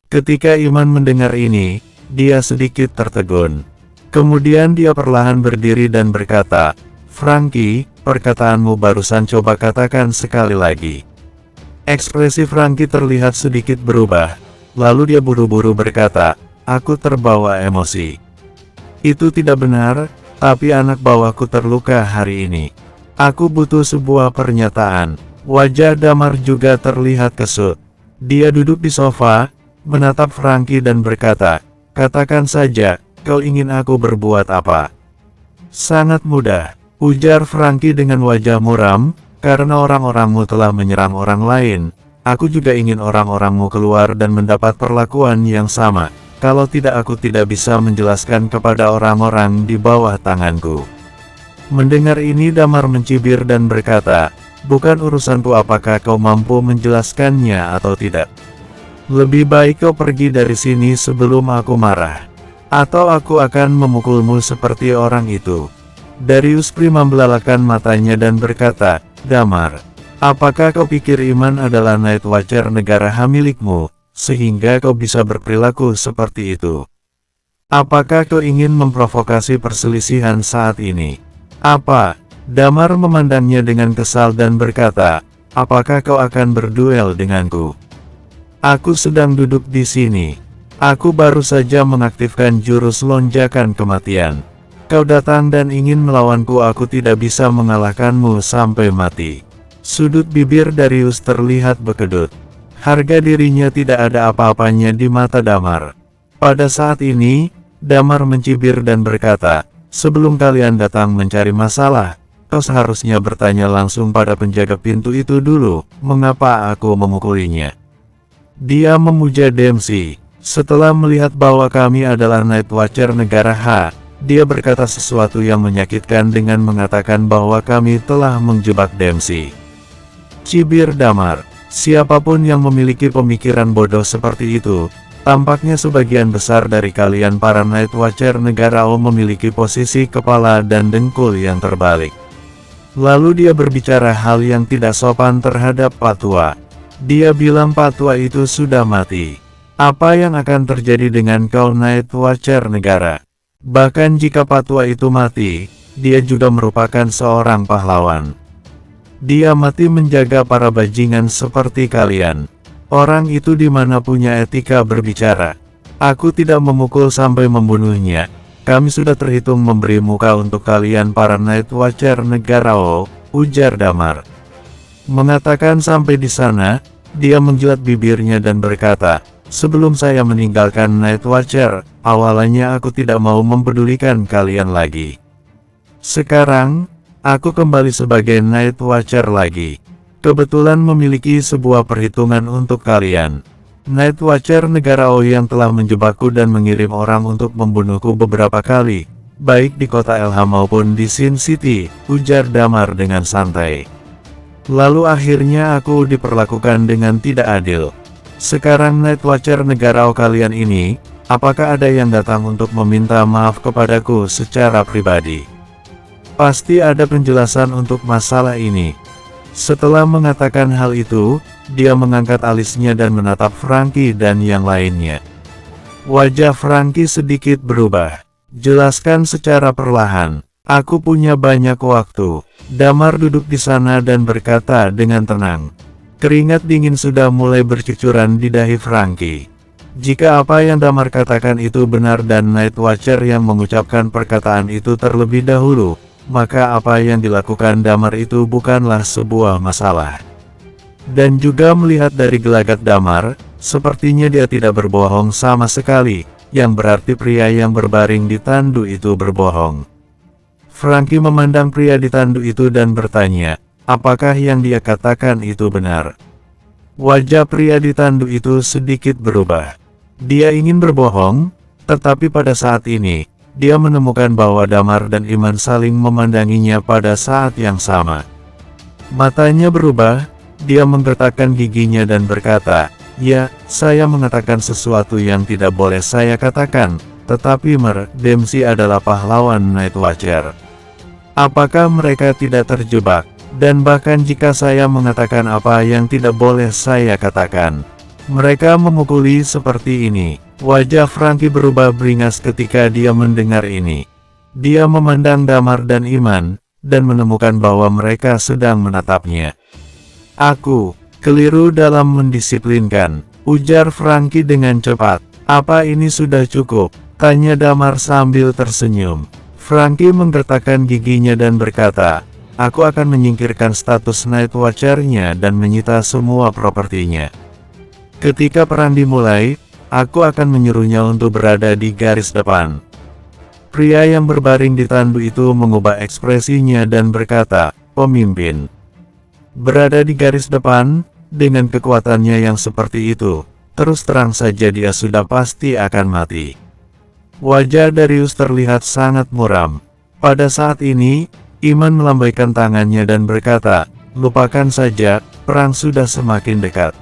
Ketika Iman mendengar ini, dia sedikit tertegun. Kemudian dia perlahan berdiri dan berkata, "Frankie, perkataanmu barusan, coba katakan sekali lagi." Ekspresi Frankie terlihat sedikit berubah. Lalu dia buru-buru berkata, "Aku terbawa emosi." Itu tidak benar, tapi anak bawahku terluka hari ini. Aku butuh sebuah pernyataan. Wajah Damar juga terlihat kesut. Dia duduk di sofa, menatap Franky dan berkata, "Katakan saja, kau ingin aku berbuat apa?" "Sangat mudah," ujar Franky dengan wajah muram, "karena orang-orangmu telah menyerang orang lain. Aku juga ingin orang-orangmu keluar dan mendapat perlakuan yang sama. Kalau tidak aku tidak bisa menjelaskan kepada orang-orang di bawah tanganku." Mendengar ini Damar mencibir dan berkata, "Bukan urusanku apakah kau mampu menjelaskannya atau tidak. Lebih baik kau pergi dari sini sebelum aku marah. Atau aku akan memukulmu seperti orang itu." Darius Prima membelalakan matanya dan berkata, "Damar, apakah kau pikir Iman adalah Night Watcher negara H milikmu, sehingga kau bisa berperilaku seperti itu? Apakah kau ingin memprovokasi perselisihan saat ini?" "Apa?" Damar memandangnya dengan kesal dan berkata, "Apakah kau akan berduel denganku? Aku sedang duduk di sini. Aku baru saja mengaktifkan jurus lonjakan kematian. Kau datang dan ingin melawanku, aku tidak bisa mengalahkanmu sampai mati." Sudut bibir Darius terlihat berkedut. Harga dirinya tidak ada apa-apanya di mata Damar. Pada saat ini, Damar mencibir dan berkata, "Sebelum kalian datang mencari masalah, kau seharusnya bertanya langsung pada penjaga pintu itu dulu, mengapa aku memukulinya." Dia memuja Dempsey. Setelah melihat bahwa kami adalah Night Watcher negara H, dia berkata sesuatu yang menyakitkan dengan mengatakan bahwa kami telah menjebak Dempsey. Cibir Damar. Siapapun yang memiliki pemikiran bodoh seperti itu, tampaknya sebagian besar dari kalian para Night Watcher negara O memiliki posisi kepala dan dengkul yang terbalik. Lalu dia berbicara hal yang tidak sopan terhadap Patua. Dia bilang Patua itu sudah mati. Apa yang akan terjadi dengan kau Night Watcher negara? Bahkan jika Patua itu mati, dia juga merupakan seorang pahlawan. Dia mati menjaga para bajingan seperti kalian. Orang itu dimana punya etika berbicara. Aku tidak memukul sampai membunuhnya. Kami sudah terhitung memberi muka untuk kalian para Night Watcher negara O, ujar Damar. Mengatakan sampai di sana, dia menjilat bibirnya dan berkata, "Sebelum saya meninggalkan Night Watcher, awalnya aku tidak mau mempedulikan kalian lagi. Sekarang, aku kembali sebagai Night Watcher lagi. Kebetulan memiliki sebuah perhitungan untuk kalian. Night Watcher negara O yang telah menjebakku dan mengirim orang untuk membunuhku beberapa kali, baik di kota LH maupun di Sin City," ujar Damar dengan santai. "Lalu akhirnya aku diperlakukan dengan tidak adil. Sekarang Night Watcher negara O kalian ini, apakah ada yang datang untuk meminta maaf kepadaku secara pribadi? Pasti ada penjelasan untuk masalah ini." Setelah mengatakan hal itu, dia mengangkat alisnya dan menatap Franky dan yang lainnya. Wajah Franky sedikit berubah. "Jelaskan secara perlahan. Aku punya banyak waktu." Damar duduk di sana dan berkata dengan tenang. Keringat dingin sudah mulai bercucuran di dahi Franky. Jika apa yang Damar katakan itu benar dan Night Watcher yang mengucapkan perkataan itu terlebih dahulu, maka apa yang dilakukan Damar itu bukanlah sebuah masalah. Dan juga melihat dari gelagat Damar, sepertinya dia tidak berbohong sama sekali, yang berarti pria yang berbaring di tandu itu berbohong. Franky memandang pria di tandu itu dan bertanya, apakah yang dia katakan itu benar? Wajah pria di tandu itu sedikit berubah. Dia ingin berbohong, tetapi pada saat ini, dia menemukan bahwa Damar dan Iman saling memandanginya pada saat yang sama. Matanya berubah, dia menggertakkan giginya dan berkata, "Ya, saya mengatakan sesuatu yang tidak boleh saya katakan, tetapi Dempsey adalah pahlawan Night Watcher. Apakah mereka tidak terjebak? Dan bahkan jika saya mengatakan apa yang tidak boleh saya katakan, mereka memukuli seperti ini." Wajah Franky berubah beringas ketika dia mendengar ini. Dia memandang Damar dan Iman, dan menemukan bahwa mereka sedang menatapnya. "Aku keliru dalam mendisiplinkan," ujar Franky dengan cepat. "Apa ini sudah cukup? Tanya Damar sambil tersenyum. Franky menggertakkan giginya dan berkata, aku akan menyingkirkan status Night Watcher-nya dan menyita semua propertinya. Ketika perang dimulai, aku akan menyuruhnya untuk berada di garis depan. Pria yang berbaring di tandu itu mengubah ekspresinya dan berkata, pemimpin. Berada di garis depan, dengan kekuatannya yang seperti itu, terus terang saja dia sudah pasti akan mati. Wajah Darius terlihat sangat muram. Pada saat ini, Iman melambaikan tangannya dan berkata, lupakan saja, perang sudah semakin dekat.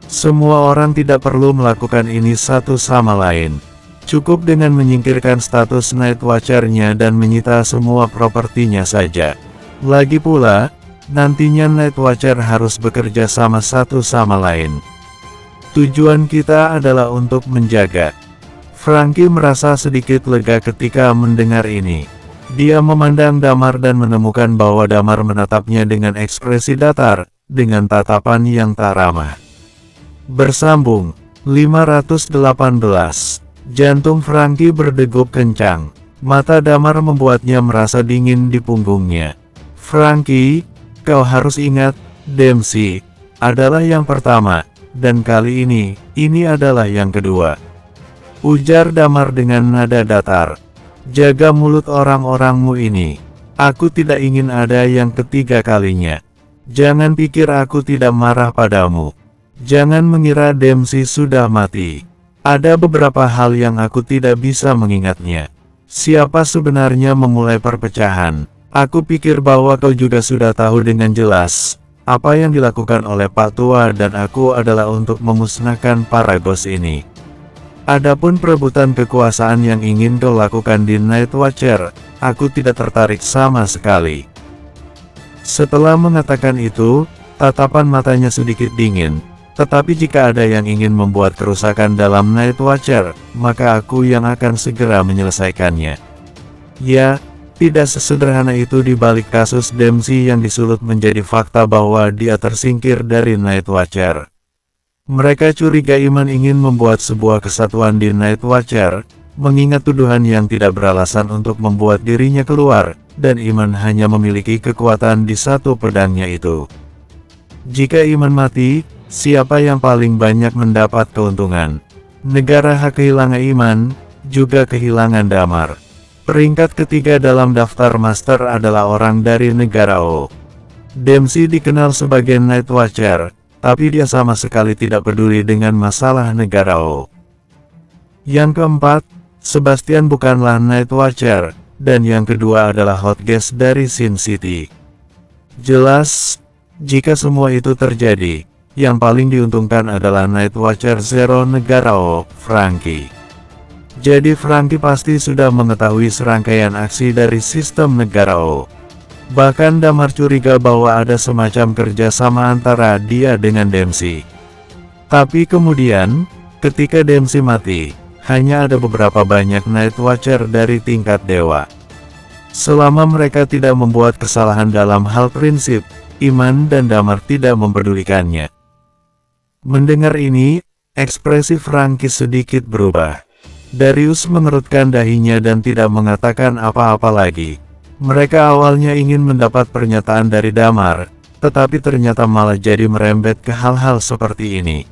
Semua orang tidak perlu melakukan ini satu sama lain. Cukup dengan menyingkirkan status Night Watcher-nya dan menyita semua propertinya saja. Lagi pula, nantinya Night Watcher harus bekerja sama satu sama lain. Tujuan kita adalah untuk menjaga. Franky merasa sedikit lega ketika mendengar ini. Dia memandang Damar dan menemukan bahwa Damar menatapnya dengan ekspresi datar, dengan tatapan yang tak ramah. Bersambung 518. Jantung Franky berdegup kencang. Mata Damar membuatnya merasa dingin di punggungnya. Franky, kau harus ingat, Dempsey adalah yang pertama, dan kali ini adalah yang kedua. Ujar Damar dengan nada datar. Jaga mulut orang-orangmu ini. Aku tidak ingin ada yang ketiga kalinya. Jangan pikir aku tidak marah padamu. Jangan mengira Dempsey sudah mati. Ada beberapa hal yang aku tidak bisa mengingatnya. Siapa sebenarnya memulai perpecahan? Aku pikir bahwa kau juga sudah tahu dengan jelas. Apa yang dilakukan oleh Pak Tua dan aku adalah untuk memusnahkan para bos ini. Adapun perebutan kekuasaan yang ingin kau lakukan di Night Watcher, aku tidak tertarik sama sekali. Setelah mengatakan itu, tatapan matanya sedikit dingin. Tetapi jika ada yang ingin membuat kerusakan dalam Night Watcher, maka aku yang akan segera menyelesaikannya. Ya, tidak sesederhana itu di balik kasus Dempsey yang disulut menjadi fakta bahwa dia tersingkir dari Night Watcher. Mereka curiga Iman ingin membuat sebuah kesatuan di Night Watcher, mengingat tuduhan yang tidak beralasan untuk membuat dirinya keluar, dan Iman hanya memiliki kekuatan di satu pedangnya itu. Jika Iman mati, siapa yang paling banyak mendapat keuntungan? Negara Hak kehilangan Iman, juga kehilangan Damar. Peringkat ketiga dalam daftar master adalah orang dari negara O. Dempsey dikenal sebagai Night Watcher, tapi dia sama sekali tidak peduli dengan masalah negara O. Yang keempat, Sebastian bukanlah Night Watcher, dan yang kedua adalah Hot Guest dari Sin City. Jelas, jika semua itu terjadi, yang paling diuntungkan adalah Night Watcher Zero negara O, Franky. Jadi Franky pasti sudah mengetahui serangkaian aksi dari sistem negara O. Bahkan Damar curiga bahwa ada semacam kerjasama antara dia dengan Dempsey. Tapi kemudian, ketika Dempsey mati, hanya ada beberapa banyak Night Watcher dari tingkat dewa. Selama mereka tidak membuat kesalahan dalam hal prinsip, Iman dan Damar tidak mempedulikannya. Mendengar ini, ekspresi Franky sedikit berubah. Darius mengerutkan dahinya dan tidak mengatakan apa-apa lagi. Mereka awalnya ingin mendapat pernyataan dari Damar, tetapi ternyata malah jadi merembet ke hal-hal seperti ini.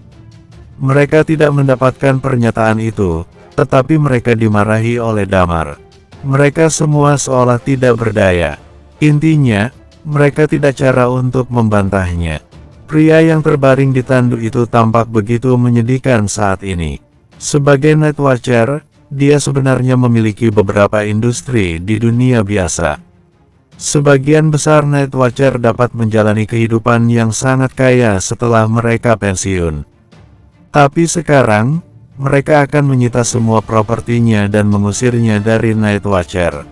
Mereka tidak mendapatkan pernyataan itu, tetapi mereka dimarahi oleh Damar. Mereka semua seolah tidak berdaya. Intinya, mereka tidak cara untuk membantahnya. Pria yang terbaring di tanduk itu tampak begitu menyedihkan saat ini. Sebagai Night Watcher, dia sebenarnya memiliki beberapa industri di dunia biasa. Sebagian besar Night Watcher dapat menjalani kehidupan yang sangat kaya setelah mereka pensiun. Tapi sekarang, mereka akan menyita semua propertinya dan mengusirnya dari Night Watcher.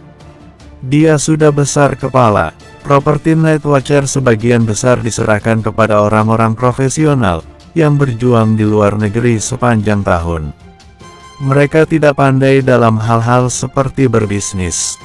Dia sudah besar kepala. Properti Night Watcher sebagian besar diserahkan kepada orang-orang profesional yang berjuang di luar negeri sepanjang tahun. Mereka tidak pandai dalam hal-hal seperti berbisnis.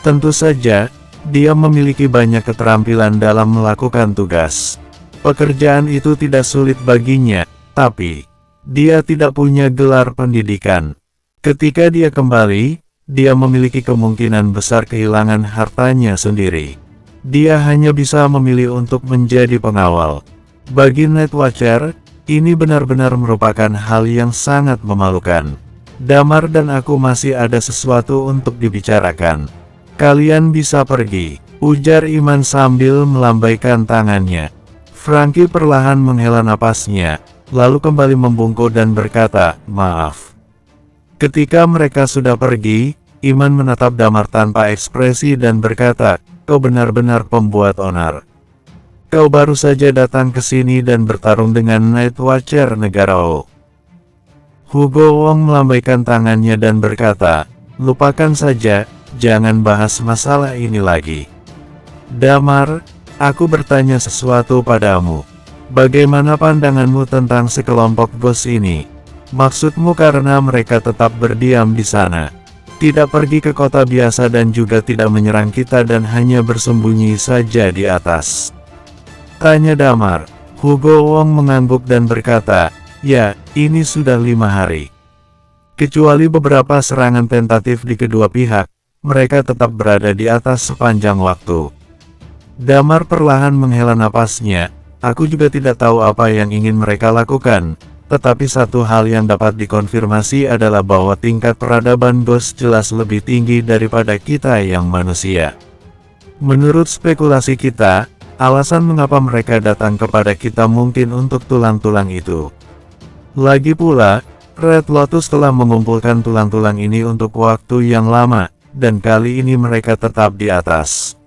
Tentu saja, dia memiliki banyak keterampilan dalam melakukan tugas. Pekerjaan itu tidak sulit baginya, tapi dia tidak punya gelar pendidikan. Ketika dia kembali, dia memiliki kemungkinan besar kehilangan hartanya sendiri. Dia hanya bisa memilih untuk menjadi pengawal. Bagi Night Watcher, ini benar-benar merupakan hal yang sangat memalukan. Damar dan aku masih ada sesuatu untuk dibicarakan. Kalian bisa pergi, ujar Iman sambil melambaikan tangannya. Franky perlahan menghela napasnya, lalu kembali membungkuk dan berkata, "Maaf." Ketika mereka sudah pergi, Iman menatap Damar tanpa ekspresi dan berkata, "Kau benar-benar pembuat onar. Kau baru saja datang ke sini dan bertarung dengan Night Watcher negara O." Hugo Wong melambaikan tangannya dan berkata, "Lupakan saja, jangan bahas masalah ini lagi. Damar, aku bertanya sesuatu padamu. Bagaimana pandanganmu tentang sekelompok bos ini? Maksudmu karena mereka tetap berdiam di sana, tidak pergi ke kota biasa dan juga tidak menyerang kita dan hanya bersembunyi saja di atas?" tanya Damar. Hugo Wong mengangguk dan berkata, "Ya, ini sudah 5 hari. Kecuali beberapa serangan tentatif di kedua pihak, mereka tetap berada di atas sepanjang waktu." Damar perlahan menghela napasnya. "Aku juga tidak tahu apa yang ingin mereka lakukan, tetapi satu hal yang dapat dikonfirmasi adalah bahwa tingkat peradaban bos jelas lebih tinggi daripada kita yang manusia. Menurut spekulasi kita, alasan mengapa mereka datang kepada kita mungkin untuk tulang-tulang itu. Lagi pula, Red Lotus telah mengumpulkan tulang-tulang ini untuk waktu yang lama, dan kali ini mereka tetap di atas."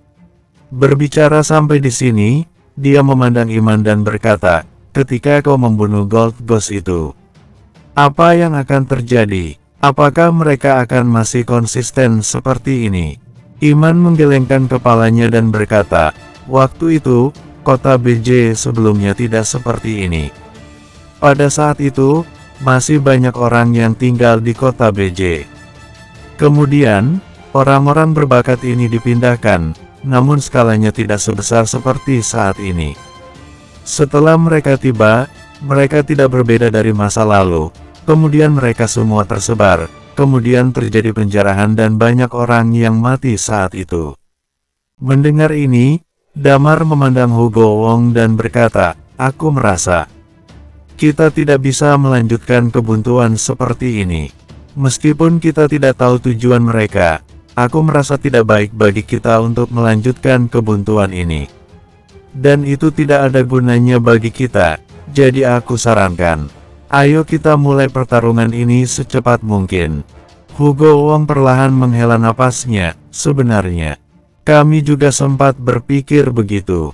Berbicara sampai di sini, dia memandang Iman dan berkata, "Ketika kau membunuh Gold Ghost itu, apa yang akan terjadi? Apakah mereka akan masih konsisten seperti ini?" Iman menggelengkan kepalanya dan berkata, "Waktu itu, kota BJ sebelumnya tidak seperti ini. Pada saat itu, masih banyak orang yang tinggal di kota BJ. Kemudian, orang-orang berbakat ini dipindahkan, namun skalanya tidak sebesar seperti saat ini. Setelah mereka tiba, mereka tidak berbeda dari masa lalu. Kemudian mereka semua tersebar, kemudian terjadi penjarahan dan banyak orang yang mati saat itu." Mendengar ini, Damar memandang Hugo Wong dan berkata, "Aku merasa kita tidak bisa melanjutkan kebuntuan seperti ini. Meskipun kita tidak tahu tujuan mereka, aku merasa tidak baik bagi kita untuk melanjutkan kebuntuan ini. Dan itu tidak ada gunanya bagi kita, jadi aku sarankan, ayo kita mulai pertarungan ini secepat mungkin." Hugo Wong perlahan menghela napasnya. "Sebenarnya, kami juga sempat berpikir begitu.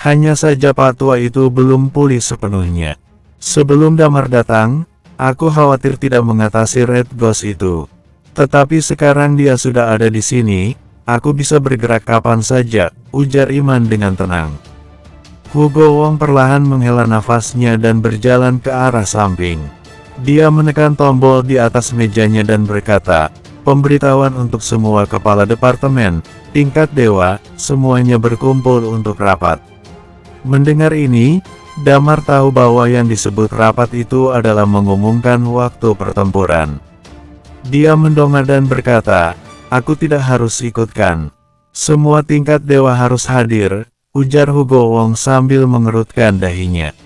Hanya saja Pak Tua itu belum pulih sepenuhnya. Sebelum Damar datang, aku khawatir tidak mengatasi Red Ghost itu. Tetapi sekarang dia sudah ada di sini, aku bisa bergerak kapan saja," ujar Iman dengan tenang. Hugo Wong perlahan menghela nafasnya dan berjalan ke arah samping. Dia menekan tombol di atas mejanya dan berkata, "Pemberitahuan untuk semua kepala departemen, tingkat dewa, semuanya berkumpul untuk rapat." Mendengar ini, Damar tahu bahwa yang disebut rapat itu adalah mengumumkan waktu pertempuran. Dia mendongak dan berkata, "Aku tidak harus ikutkan. Semua tingkat dewa harus hadir," ujar Hugo Wong sambil mengerutkan dahinya.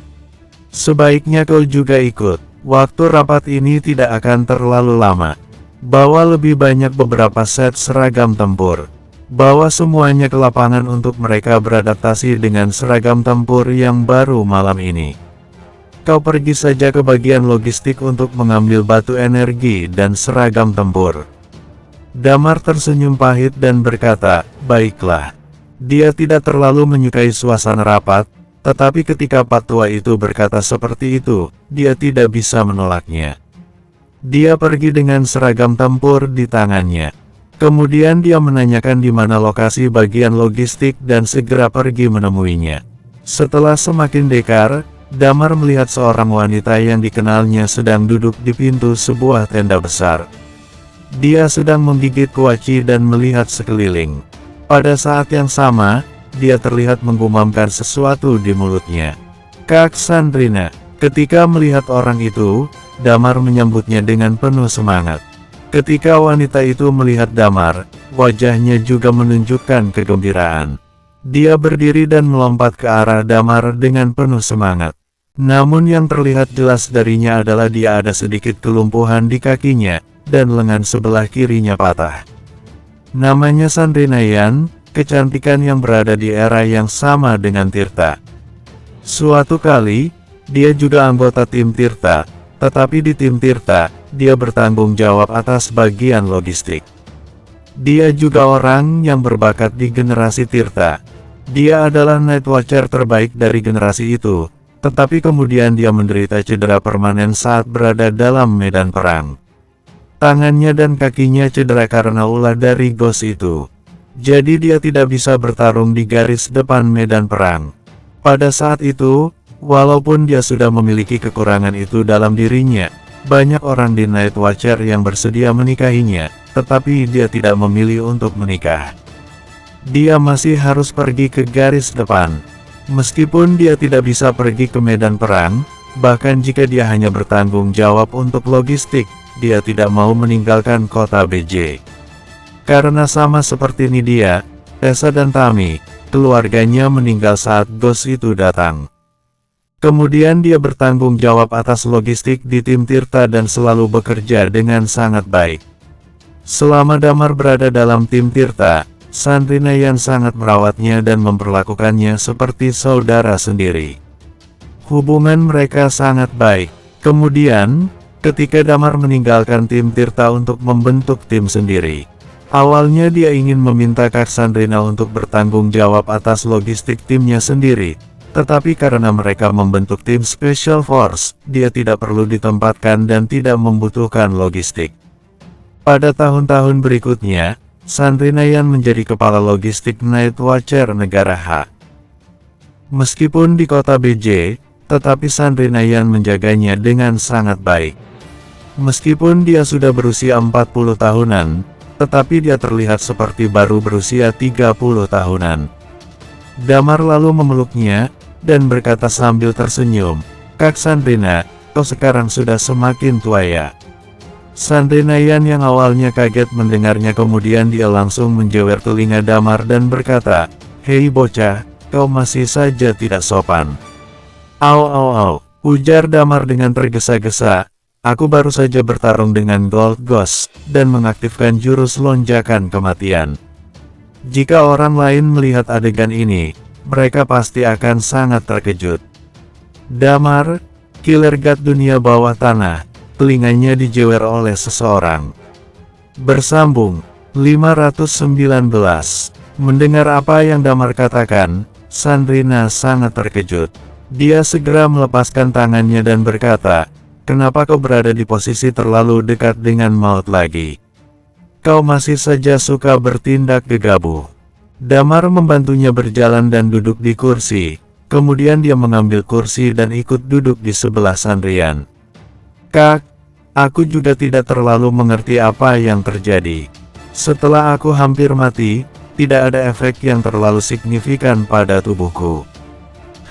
"Sebaiknya kau juga ikut. Waktu rapat ini tidak akan terlalu lama. Bawa lebih banyak beberapa set seragam tempur. Bawa semuanya ke lapangan untuk mereka beradaptasi dengan seragam tempur yang baru malam ini. Kau pergi saja ke bagian logistik untuk mengambil batu energi dan seragam tempur." Damar tersenyum pahit dan berkata, "Baiklah." Dia tidak terlalu menyukai suasana rapat, tetapi ketika Pak Tua itu berkata seperti itu, dia tidak bisa menolaknya. Dia pergi dengan seragam tempur di tangannya. Kemudian dia menanyakan di mana lokasi bagian logistik dan segera pergi menemuinya. Setelah semakin dekar, Damar melihat seorang wanita yang dikenalnya sedang duduk di pintu sebuah tenda besar. Dia sedang menggigit kuaci dan melihat sekeliling. Pada saat yang sama, dia terlihat menggumamkan sesuatu di mulutnya. "Kak Sandrina." Ketika melihat orang itu, Damar menyambutnya dengan penuh semangat. Ketika wanita itu melihat Damar, wajahnya juga menunjukkan kegembiraan. Dia berdiri dan melompat ke arah Damar dengan penuh semangat. Namun yang terlihat jelas darinya adalah dia ada sedikit kelumpuhan di kakinya, dan lengan sebelah kirinya patah. Namanya Sandrinayan, kecantikan yang berada di era yang sama dengan Tirta. Suatu kali, dia juga anggota tim Tirta, tetapi di tim Tirta, dia bertanggung jawab atas bagian logistik. Dia juga orang yang berbakat di generasi Tirta. Dia adalah Night Watcher terbaik dari generasi itu, tetapi kemudian dia menderita cedera permanen saat berada dalam medan perang. Tangannya dan kakinya cedera karena ulah dari Ghost itu. Jadi dia tidak bisa bertarung di garis depan medan perang. Pada saat itu, walaupun dia sudah memiliki kekurangan itu dalam dirinya, banyak orang di Night Watcher yang bersedia menikahinya, tetapi dia tidak memilih untuk menikah. Dia masih harus pergi ke garis depan. Meskipun dia tidak bisa pergi ke medan perang, bahkan jika dia hanya bertanggung jawab untuk logistik, dia tidak mau meninggalkan kota BJ. Karena sama seperti Nidia, Tessa dan Tami, keluarganya meninggal saat Ghost itu datang. Kemudian dia bertanggung jawab atas logistik di tim Tirta dan selalu bekerja dengan sangat baik. Selama Damar berada dalam tim Tirta, Sandrinayan sangat merawatnya dan memperlakukannya seperti saudara sendiri. Hubungan mereka sangat baik. Kemudian, ketika Damar meninggalkan tim Tirta untuk membentuk tim sendiri, awalnya dia ingin meminta Kak Sandrina untuk bertanggung jawab atas logistik timnya sendiri. Tetapi karena mereka membentuk tim Special Force, dia tidak perlu ditempatkan dan tidak membutuhkan logistik. Pada tahun-tahun berikutnya, Sandrinayan menjadi kepala logistik Night Watcher Negara H. Meskipun di kota BJ, tetapi Sandrinayan menjaganya dengan sangat baik. Meskipun dia sudah berusia 40 tahunan, tetapi dia terlihat seperti baru berusia 30 tahunan. Damar lalu memeluknya, dan berkata sambil tersenyum, "Kak Sandrina, kau sekarang sudah semakin tua ya." Sandrinayan yang awalnya kaget mendengarnya kemudian dia langsung menjewer telinga Damar dan berkata, "Hei bocah, kau masih saja tidak sopan." "Au au au," ujar Damar dengan tergesa-gesa, "aku baru saja bertarung dengan Gold Ghost, dan mengaktifkan jurus lonjakan kematian. Jika orang lain melihat adegan ini, mereka pasti akan sangat terkejut." Damar, killer god dunia bawah tanah, telinganya dijewer oleh seseorang. Bersambung 519. Mendengar apa yang Damar katakan, Sandrina sangat terkejut. Dia segera melepaskan tangannya dan berkata, "Kenapa kau berada di posisi terlalu dekat dengan maut lagi? Kau masih saja suka bertindak gegabah." Damar membantunya berjalan dan duduk di kursi, kemudian dia mengambil kursi dan ikut duduk di sebelah Sandrian. "Kak, aku juga tidak terlalu mengerti apa yang terjadi. Setelah aku hampir mati, tidak ada efek yang terlalu signifikan pada tubuhku.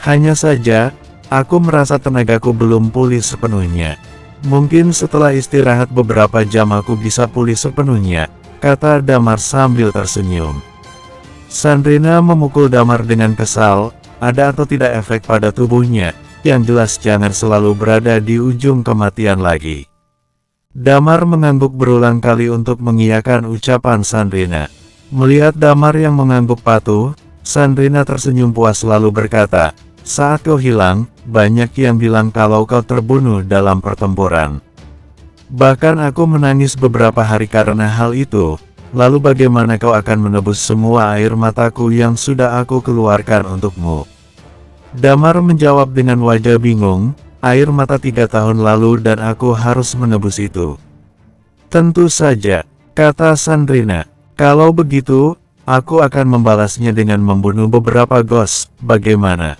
Hanya saja, aku merasa tenagaku belum pulih sepenuhnya. Mungkin setelah istirahat beberapa jam aku bisa pulih sepenuhnya," kata Damar sambil tersenyum. Sandrina memukul Damar dengan kesal, "Ada atau tidak efek pada tubuhnya, yang jelas jangan selalu berada di ujung kematian lagi." Damar mengangguk berulang kali untuk mengiyakan ucapan Sandrina. Melihat Damar yang mengangguk patuh, Sandrina tersenyum puas lalu berkata, "Saat kau hilang, banyak yang bilang kalau kau terbunuh dalam pertempuran. Bahkan aku menangis beberapa hari karena hal itu. Lalu bagaimana kau akan menebus semua air mataku yang sudah aku keluarkan untukmu?" Damar menjawab dengan wajah bingung, "Air mata 3 tahun lalu dan aku harus menebus itu." "Tentu saja," kata Sandrina. "Kalau begitu, aku akan membalasnya dengan membunuh beberapa ghost, bagaimana?"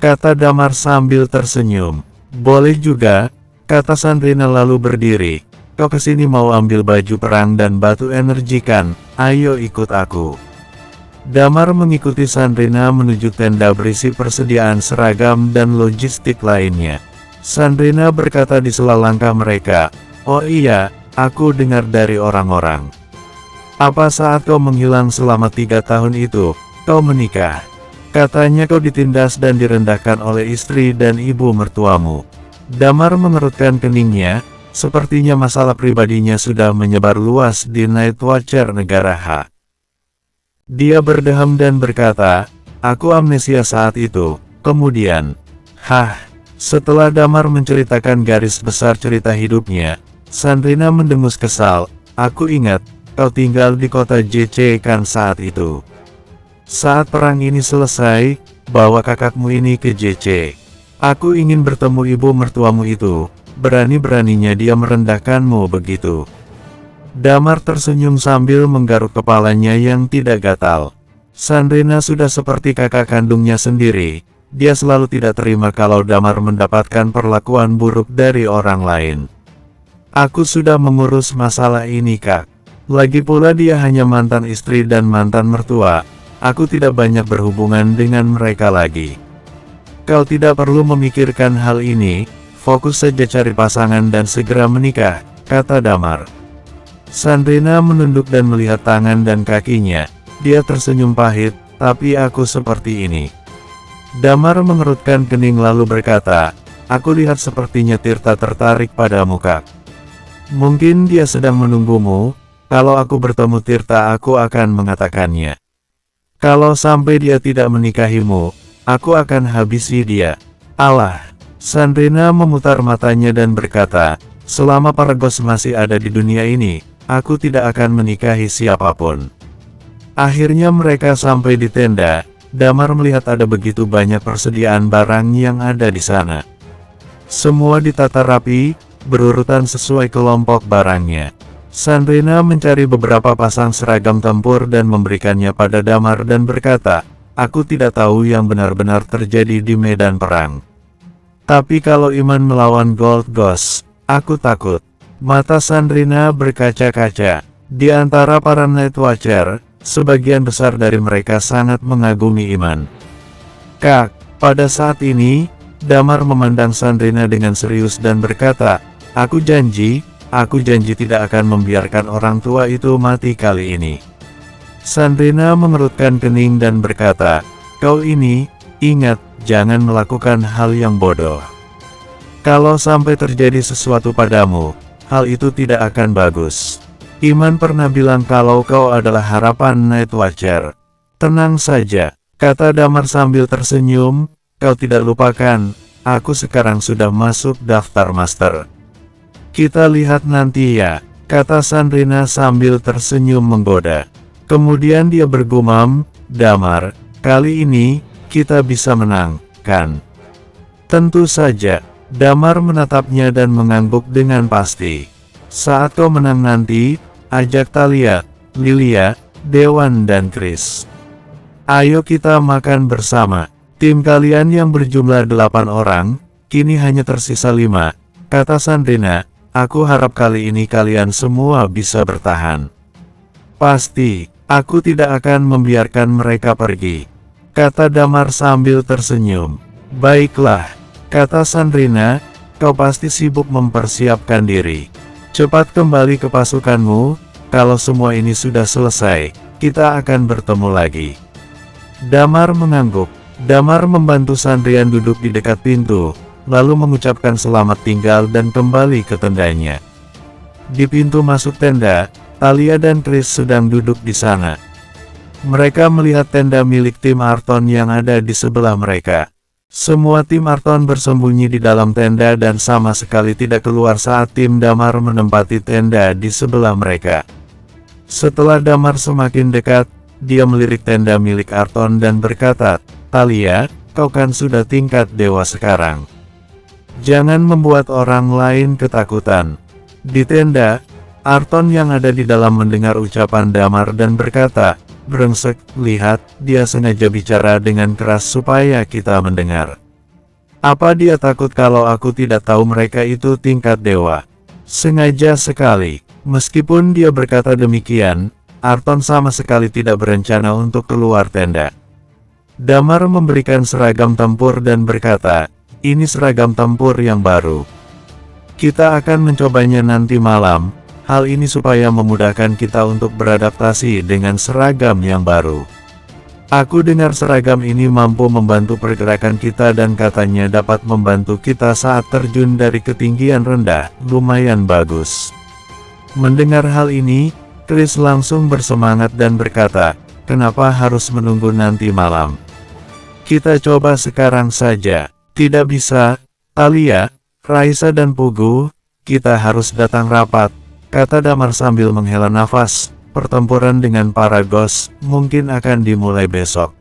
kata Damar sambil tersenyum. "Boleh juga," kata Sandrina lalu berdiri. "Kau kesini mau ambil baju perang dan batu energi kan? Ayo ikut aku." Damar mengikuti Sandrina menuju tenda berisi persediaan seragam dan logistik lainnya. Sandrina berkata di sela langkah mereka, "Oh iya, aku dengar dari orang-orang. Apa saat kau menghilang selama 3 tahun itu, kau menikah? Katanya kau ditindas dan direndahkan oleh istri dan ibu mertuamu. Damar mengerutkan keningnya, sepertinya masalah pribadinya sudah menyebar luas di Night Watcher negara H. Dia berdeham dan berkata, aku amnesia saat itu. Kemudian, setelah Damar menceritakan garis besar cerita hidupnya, Sandrina mendengus kesal. Aku ingat, kau tinggal di kota JC kan saat itu. Saat perang ini selesai, bawa kakakmu ini ke JC. Aku ingin bertemu ibu mertuamu itu. Berani-beraninya dia merendahkanmu begitu. Damar tersenyum sambil menggaruk kepalanya yang tidak gatal. Sandrina sudah seperti kakak kandungnya sendiri. Dia selalu tidak terima kalau Damar mendapatkan perlakuan buruk dari orang lain. Aku sudah mengurus masalah ini, Kak. Lagi pula dia hanya mantan istri dan mantan mertua. Aku tidak banyak berhubungan dengan mereka lagi. Kau tidak perlu memikirkan hal ini, fokus saja cari pasangan dan segera menikah, kata Damar. Sandrina menunduk dan melihat tangan dan kakinya. Dia tersenyum pahit, tapi aku seperti ini. Damar mengerutkan kening lalu berkata, aku lihat sepertinya Tirta tertarik padamu, Kak. Mungkin dia sedang menunggumu. Kalau aku bertemu Tirta aku akan mengatakannya. Kalau sampai dia tidak menikahimu, aku akan habisi dia. Allah. Sandrina memutar matanya dan berkata, selama Paragos masih ada di dunia ini, aku tidak akan menikahi siapapun. Akhirnya mereka sampai di tenda. Damar melihat ada begitu banyak persediaan barang yang ada di sana. Semua ditata rapi, berurutan sesuai kelompok barangnya. Sandrina mencari beberapa pasang seragam tempur dan memberikannya pada Damar dan berkata, aku tidak tahu yang benar-benar terjadi di medan perang. Tapi kalau Iman melawan Gold Ghost, aku takut. Mata Sandrina berkaca-kaca. Di antara para Night Watcher, sebagian besar dari mereka sangat mengagumi Iman. Kak, pada saat ini, Damar memandang Sandrina dengan serius dan berkata, aku janji tidak akan membiarkan orang tua itu mati kali ini. Sandrina mengerutkan kening dan berkata, kau ini, ingat, jangan melakukan hal yang bodoh. Kalau sampai terjadi sesuatu padamu, hal itu tidak akan bagus. Iman pernah bilang kalau kau adalah harapan Night Watcher. Tenang saja, kata Damar sambil tersenyum, kau tidak lupakan, aku sekarang sudah masuk daftar master. Kita lihat nanti ya, kata Sandrina sambil tersenyum menggoda. Kemudian dia bergumam, Damar, kali ini, kita bisa menang, kan? Tentu saja, Damar menatapnya dan mengangguk dengan pasti. Saat kau menang nanti, ajak Talia, Lilia, Dewan dan Chris. Ayo kita makan bersama. Tim kalian yang berjumlah 8 orang, kini hanya tersisa 5, kata Sandrina. Aku harap kali ini kalian semua bisa bertahan. Pasti, aku tidak akan membiarkan mereka pergi, kata Damar sambil tersenyum. Baiklah, kata Sandrina, kau pasti sibuk mempersiapkan diri. Cepat kembali ke pasukanmu, kalau semua ini sudah selesai, kita akan bertemu lagi. Damar mengangguk. Damar membantu Sandrian duduk di dekat pintu, lalu mengucapkan selamat tinggal dan kembali ke tendanya. Di pintu masuk tenda, Talia dan Chris sedang duduk di sana. Mereka melihat tenda milik tim Arton yang ada di sebelah mereka. Semua tim Arton bersembunyi di dalam tenda dan sama sekali tidak keluar saat tim Damar menempati tenda di sebelah mereka. Setelah Damar semakin dekat, dia melirik tenda milik Arton dan berkata, Talia, kau kan sudah tingkat dewa sekarang. Jangan membuat orang lain ketakutan. Di tenda, Arton yang ada di dalam mendengar ucapan Damar dan berkata, brengsek, lihat, dia sengaja bicara dengan keras supaya kita mendengar. Apa dia takut kalau aku tidak tahu mereka itu tingkat dewa? Sengaja sekali. Meskipun dia berkata demikian, Arton sama sekali tidak berencana untuk keluar tenda. Damar memberikan seragam tempur dan berkata, ini seragam tempur yang baru. Kita akan mencobanya nanti malam, Hal ini supaya memudahkan kita untuk beradaptasi dengan seragam yang baru. Aku dengar seragam ini mampu membantu pergerakan kita dan katanya dapat membantu kita saat terjun dari ketinggian rendah, lumayan bagus. Mendengar hal ini, Chris langsung bersemangat dan berkata, kenapa harus menunggu nanti malam? Kita coba sekarang saja. Tidak bisa, Thalia, Raisa dan Pugu, kita harus datang rapat, kata Damar sambil menghela nafas. Pertempuran dengan para ghost mungkin akan dimulai besok.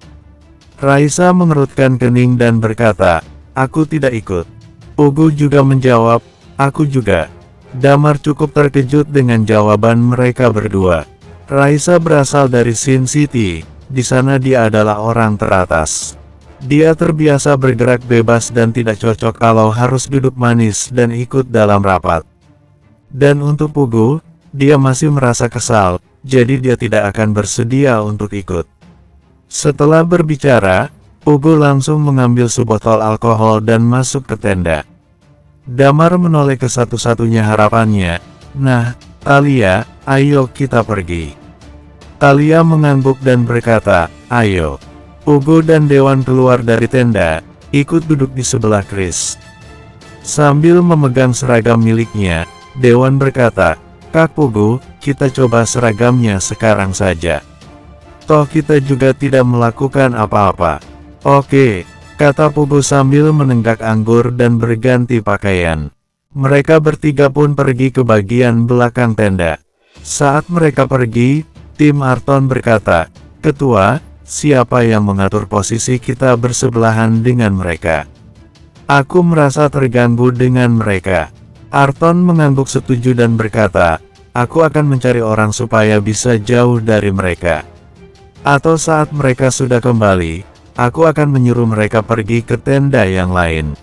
Raisa mengerutkan kening dan berkata, aku tidak ikut. Pugu juga menjawab, aku juga. Damar cukup terkejut dengan jawaban mereka berdua. Raisa berasal dari Sin City, di sana dia adalah orang teratas. Dia terbiasa bergerak bebas dan tidak cocok kalau harus duduk manis dan ikut dalam rapat. Dan untuk Pugu, dia masih merasa kesal, jadi dia tidak akan bersedia untuk ikut. Setelah berbicara, Pugu langsung mengambil sebotol alkohol dan masuk ke tenda. Damar menoleh ke satu-satunya harapannya. Nah, Thalia, ayo kita pergi. Thalia mengangguk dan berkata, ayo. Pugu dan Dewan keluar dari tenda, ikut duduk di sebelah Chris. Sambil memegang seragam miliknya, Dewan berkata, Kak Pugu, kita coba seragamnya sekarang saja. Toh kita juga tidak melakukan apa-apa. Oke, kata Pugu sambil menenggak anggur dan berganti pakaian. Mereka bertiga pun pergi ke bagian belakang tenda. Saat mereka pergi, Tim Arton berkata, Ketua, siapa yang mengatur posisi kita bersebelahan dengan mereka? Aku merasa terganggu dengan mereka. Arton mengangguk setuju dan berkata, aku akan mencari orang supaya bisa jauh dari mereka. Atau saat mereka sudah kembali, aku akan menyuruh mereka pergi ke tenda yang lain.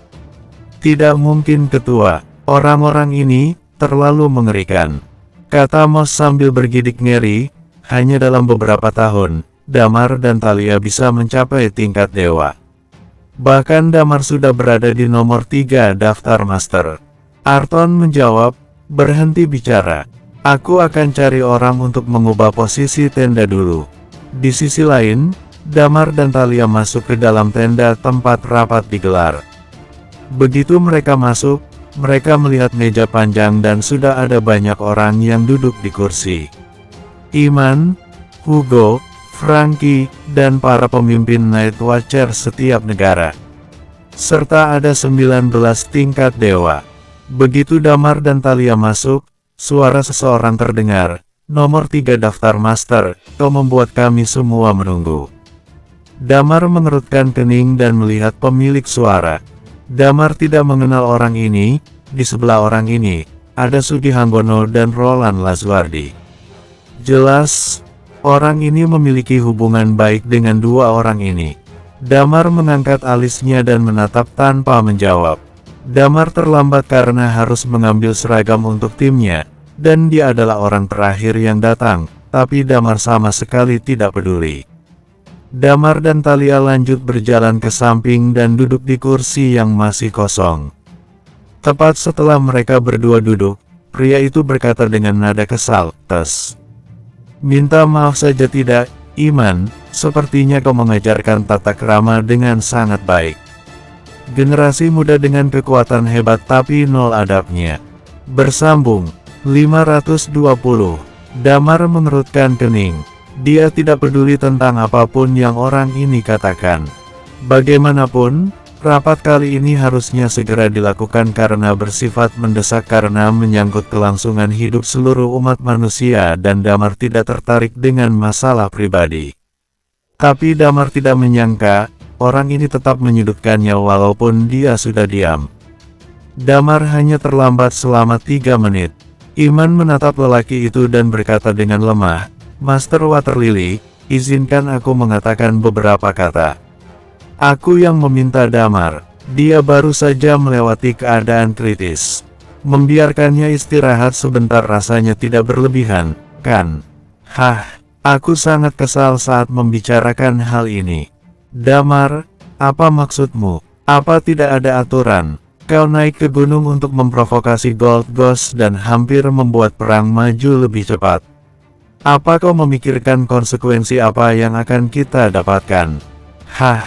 Tidak mungkin Ketua, orang-orang ini terlalu mengerikan, kata Moss sambil bergidik ngeri. Hanya dalam beberapa tahun, Damar dan Thalia bisa mencapai tingkat dewa. Bahkan Damar sudah berada di nomor 3 daftar master. Arton menjawab, berhenti bicara. Aku akan cari orang untuk mengubah posisi tenda dulu. Di sisi lain, Damar dan Thalia masuk ke dalam tenda tempat rapat digelar. Begitu mereka masuk, mereka melihat meja panjang dan sudah ada banyak orang yang duduk di kursi. Iman, Hugo, Frankie, dan para pemimpin Night Watcher setiap negara. Serta ada 19 tingkat dewa. Begitu Damar dan Thalia masuk, suara seseorang terdengar, nomor 3 daftar master, kau membuat kami semua menunggu. Damar mengerutkan kening dan melihat pemilik suara. Damar tidak mengenal orang ini. Di sebelah orang ini, ada Sugi Hanggono dan Roland Lazuardi. Jelas, orang ini memiliki hubungan baik dengan dua orang ini. Damar mengangkat alisnya dan menatap tanpa menjawab. Damar terlambat karena harus mengambil seragam untuk timnya, dan dia adalah orang terakhir yang datang, tapi Damar sama sekali tidak peduli. Damar dan Thalia lanjut berjalan ke samping dan duduk di kursi yang masih kosong. Tepat setelah mereka berdua duduk, pria itu berkata dengan nada kesal, "Tes. Minta maaf saja tidak, Iman, sepertinya kau mengajarkan tata krama dengan sangat baik. Generasi muda dengan kekuatan hebat tapi nol adabnya." Bersambung 520. Damar mengerutkan kening. Dia tidak peduli tentang apapun yang orang ini katakan. Bagaimanapun, rapat kali ini harusnya segera dilakukan karena bersifat mendesak karena menyangkut kelangsungan hidup seluruh umat manusia dan Damar tidak tertarik dengan masalah pribadi. Tapi Damar tidak menyangka, orang ini tetap menyudutkannya walaupun dia sudah diam. Damar hanya terlambat selama 3 menit. Iman menatap lelaki itu dan berkata dengan lemah, "Master Waterlily, izinkan aku mengatakan beberapa kata." Aku yang meminta Damar. Dia baru saja melewati keadaan kritis. Membiarkannya istirahat sebentar rasanya tidak berlebihan, kan? Hah, aku sangat kesal saat membicarakan hal ini. Damar, apa maksudmu? Apa tidak ada aturan? Kau naik ke gunung untuk memprovokasi Gold Ghost dan hampir membuat perang maju lebih cepat. Apa kau memikirkan konsekuensi apa yang akan kita dapatkan? Hah,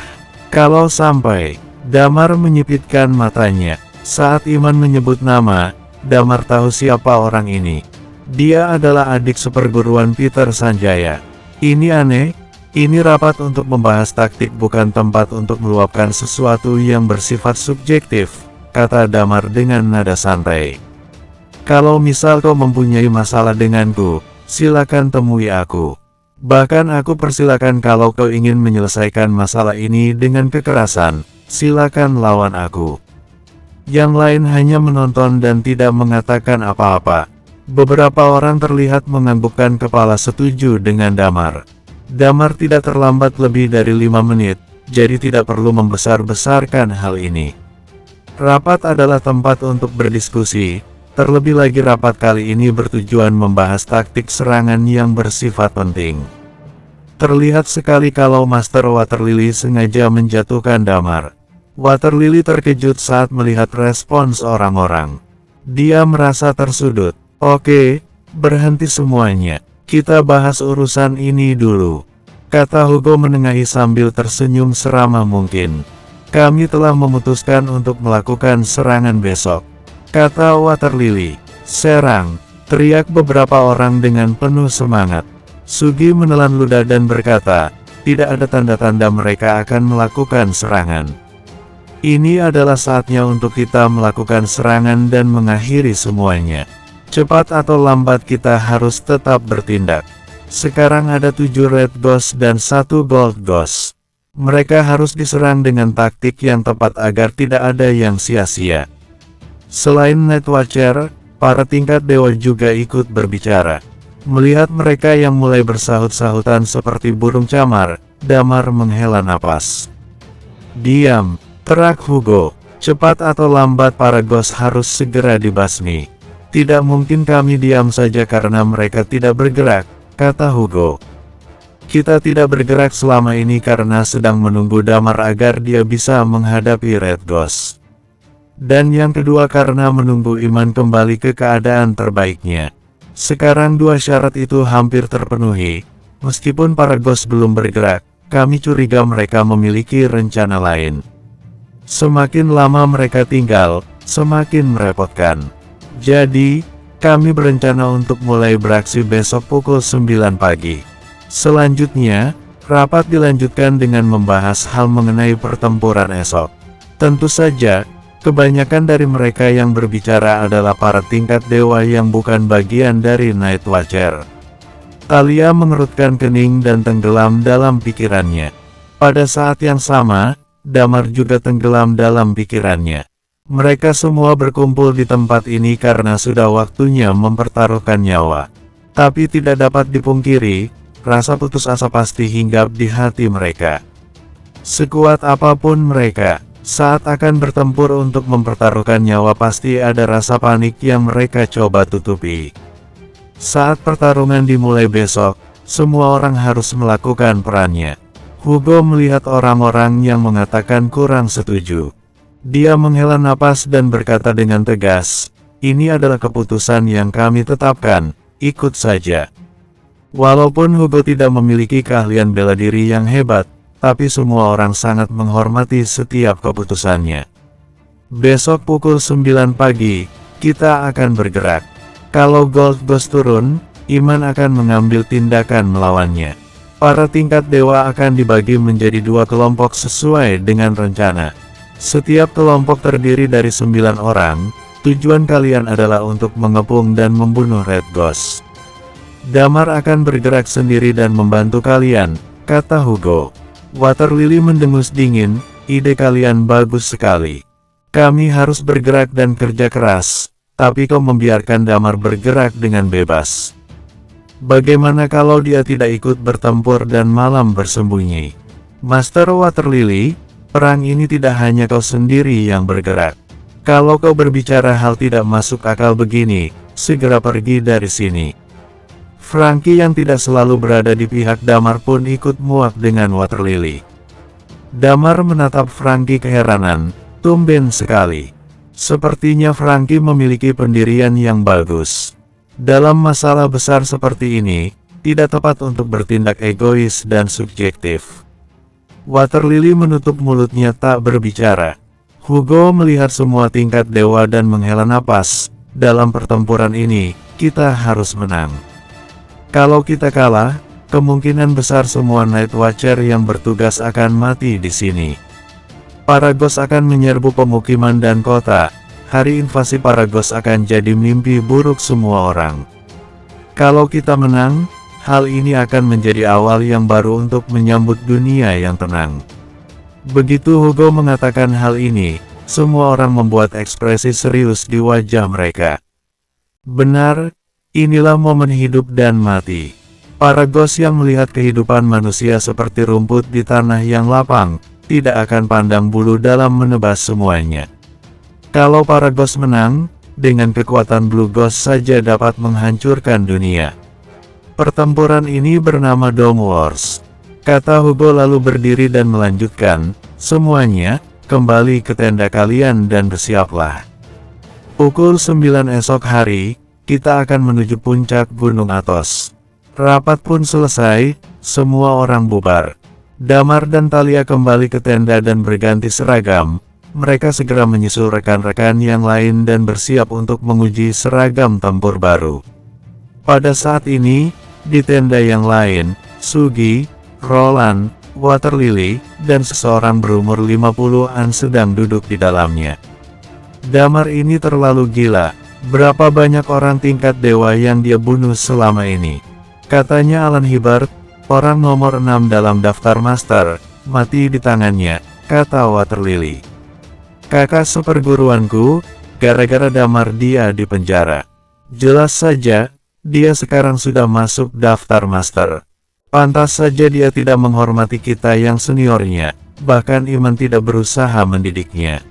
kalau sampai... Damar menyipitkan matanya. Saat Iman menyebut nama, Damar tahu siapa orang ini. Dia adalah adik seperguruan Peter Sanjaya. Ini aneh, ini rapat untuk membahas taktik bukan tempat untuk meluapkan sesuatu yang bersifat subjektif, kata Damar dengan nada santai. Kalau misal kau mempunyai masalah denganku, silakan temui aku. Bahkan aku persilakan kalau kau ingin menyelesaikan masalah ini dengan kekerasan. Silakan lawan aku. Yang lain hanya menonton dan tidak mengatakan apa-apa. Beberapa orang terlihat menganggukkan kepala setuju dengan Damar. Damar tidak terlambat lebih dari 5 menit, jadi tidak perlu membesar-besarkan hal ini. Rapat adalah tempat untuk berdiskusi, terlebih lagi rapat kali ini bertujuan membahas taktik serangan yang bersifat penting. Terlihat sekali kalau Master Waterlily sengaja menjatuhkan Damar. Waterlily terkejut saat melihat respons orang-orang. Dia merasa tersudut. Oke, berhenti semuanya. Kita bahas urusan ini dulu, kata Hugo menengahi sambil tersenyum seramah mungkin. Kami telah memutuskan untuk melakukan serangan besok, kata Waterlily. Serang, teriak beberapa orang dengan penuh semangat. Sugi menelan ludah dan berkata, tidak ada tanda-tanda mereka akan melakukan serangan. Ini adalah saatnya untuk kita melakukan serangan dan mengakhiri semuanya. Cepat atau lambat kita harus tetap bertindak. Sekarang ada 7 Red Ghost dan 1 Gold Ghost. Mereka harus diserang dengan taktik yang tepat agar tidak ada yang sia-sia. Selain Night Watcher, para tingkat dewa juga ikut berbicara. Melihat mereka yang mulai bersahut-sahutan seperti burung camar, Damar menghela napas. Diam, terak Hugo. Cepat atau lambat para ghost harus segera dibasmi. Tidak mungkin kami diam saja karena mereka tidak bergerak, kata Hugo. Kita tidak bergerak selama ini karena sedang menunggu Damar agar dia bisa menghadapi Red Ghost. Dan yang kedua karena menunggu Iman kembali ke keadaan terbaiknya. Sekarang dua syarat itu hampir terpenuhi. Meskipun para ghost belum bergerak, kami curiga mereka memiliki rencana lain. Semakin lama mereka tinggal, semakin merepotkan. Jadi, kami berencana untuk mulai beraksi besok pukul 9 pagi. Selanjutnya, rapat dilanjutkan dengan membahas hal mengenai pertempuran esok. Tentu saja, kebanyakan dari mereka yang berbicara adalah para tingkat dewa yang bukan bagian dari Night Watcher. Talia mengerutkan kening dan tenggelam dalam pikirannya. Pada saat yang sama, Damar juga tenggelam dalam pikirannya. Mereka semua berkumpul di tempat ini karena sudah waktunya mempertaruhkan nyawa. Tapi tidak dapat dipungkiri, rasa putus asa pasti hinggap di hati mereka. Sekuat apapun mereka, saat akan bertempur untuk mempertaruhkan nyawa pasti ada rasa panik yang mereka coba tutupi. Saat pertarungan dimulai besok, semua orang harus melakukan perannya. Hugo melihat orang-orang yang mengatakan kurang setuju. Dia menghela napas dan berkata dengan tegas, ini adalah keputusan yang kami tetapkan, ikut saja. Walaupun Hugo tidak memiliki keahlian bela diri yang hebat, tapi semua orang sangat menghormati setiap keputusannya. Besok pukul 9 pagi, kita akan bergerak. Kalau Gold Ghost turun, Iman akan mengambil tindakan melawannya. Para tingkat dewa akan dibagi menjadi 2 kelompok sesuai dengan rencana. Setiap kelompok terdiri dari 9 orang, tujuan kalian adalah untuk mengepung dan membunuh Red Ghost. Damar akan bergerak sendiri dan membantu kalian, kata Hugo. Waterlily mendengus dingin, ide kalian bagus sekali. Kami harus bergerak dan kerja keras, tapi kau membiarkan Damar bergerak dengan bebas. Bagaimana kalau dia tidak ikut bertempur dan malam bersembunyi? Master Waterlily, perang ini tidak hanya kau sendiri yang bergerak. Kalau kau berbicara hal tidak masuk akal begini, segera pergi dari sini. Frankie yang tidak selalu berada di pihak Damar pun ikut muak dengan Waterlily. Damar menatap Frankie keheranan, tumben sekali. Sepertinya Franky memiliki pendirian yang bagus. Dalam masalah besar seperti ini, tidak tepat untuk bertindak egois dan subjektif. Water Lily menutup mulutnya tak berbicara. Hugo melihat semua tingkat dewa dan menghela napas. Dalam pertempuran ini, kita harus menang. Kalau kita kalah, kemungkinan besar semua Night Watcher yang bertugas akan mati di sini. Paragos akan menyerbu pemukiman dan kota. Hari invasi Paragos akan jadi mimpi buruk semua orang. Kalau kita menang, hal ini akan menjadi awal yang baru untuk menyambut dunia yang tenang. Begitu Hugo mengatakan hal ini, semua orang membuat ekspresi serius di wajah mereka. Benar, inilah momen hidup dan mati. Paragos yang melihat kehidupan manusia seperti rumput di tanah yang lapang, tidak akan pandang bulu dalam menebas semuanya. Kalau Paragos menang, dengan kekuatan Blue Ghost saja dapat menghancurkan dunia. Pertempuran ini bernama Dome Wars. Kata Hugo lalu berdiri dan melanjutkan, semuanya, kembali ke tenda kalian dan bersiaplah. Pukul 9 esok hari, kita akan menuju puncak Gunung Athos. Rapat pun selesai, semua orang bubar. Damar dan Thalia kembali ke tenda dan berganti seragam. Mereka segera menyusul rekan-rekan yang lain dan bersiap untuk menguji seragam tempur baru. Pada saat ini, di tenda yang lain, Sugi, Roland, Water Lily, dan seseorang berumur 50-an sedang duduk di dalamnya. Damar ini terlalu gila. Berapa banyak orang tingkat dewa yang dia bunuh selama ini? Katanya Alan Hibbert, orang nomor 6 dalam daftar master, mati di tangannya, kata Water Lily. Kakak seperguruanku, gara-gara Damar dia di penjara. Jelas saja, dia sekarang sudah masuk daftar master. Pantas saja dia tidak menghormati kita yang seniornya, bahkan Iman tidak berusaha mendidiknya.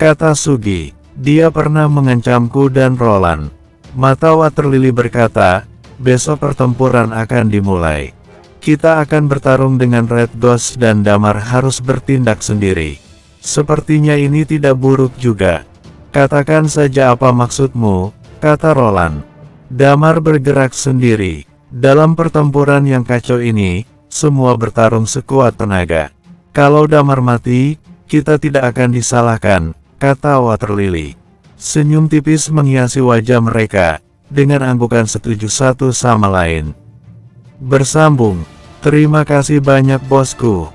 Kata Sugi, dia pernah mengancamku dan Roland. Mata Water Lily berkata, besok pertempuran akan dimulai. Kita akan bertarung dengan Red Ghost dan Damar harus bertindak sendiri. Sepertinya ini tidak buruk juga. Katakan saja apa maksudmu, kata Roland. Damar bergerak sendiri. Dalam pertempuran yang kacau ini, semua bertarung sekuat tenaga. Kalau Damar mati, kita tidak akan disalahkan, kata Water Lily. Senyum tipis menghiasi wajah mereka, dengan anggukan setuju satu sama lain. Bersambung. Terima kasih banyak bosku.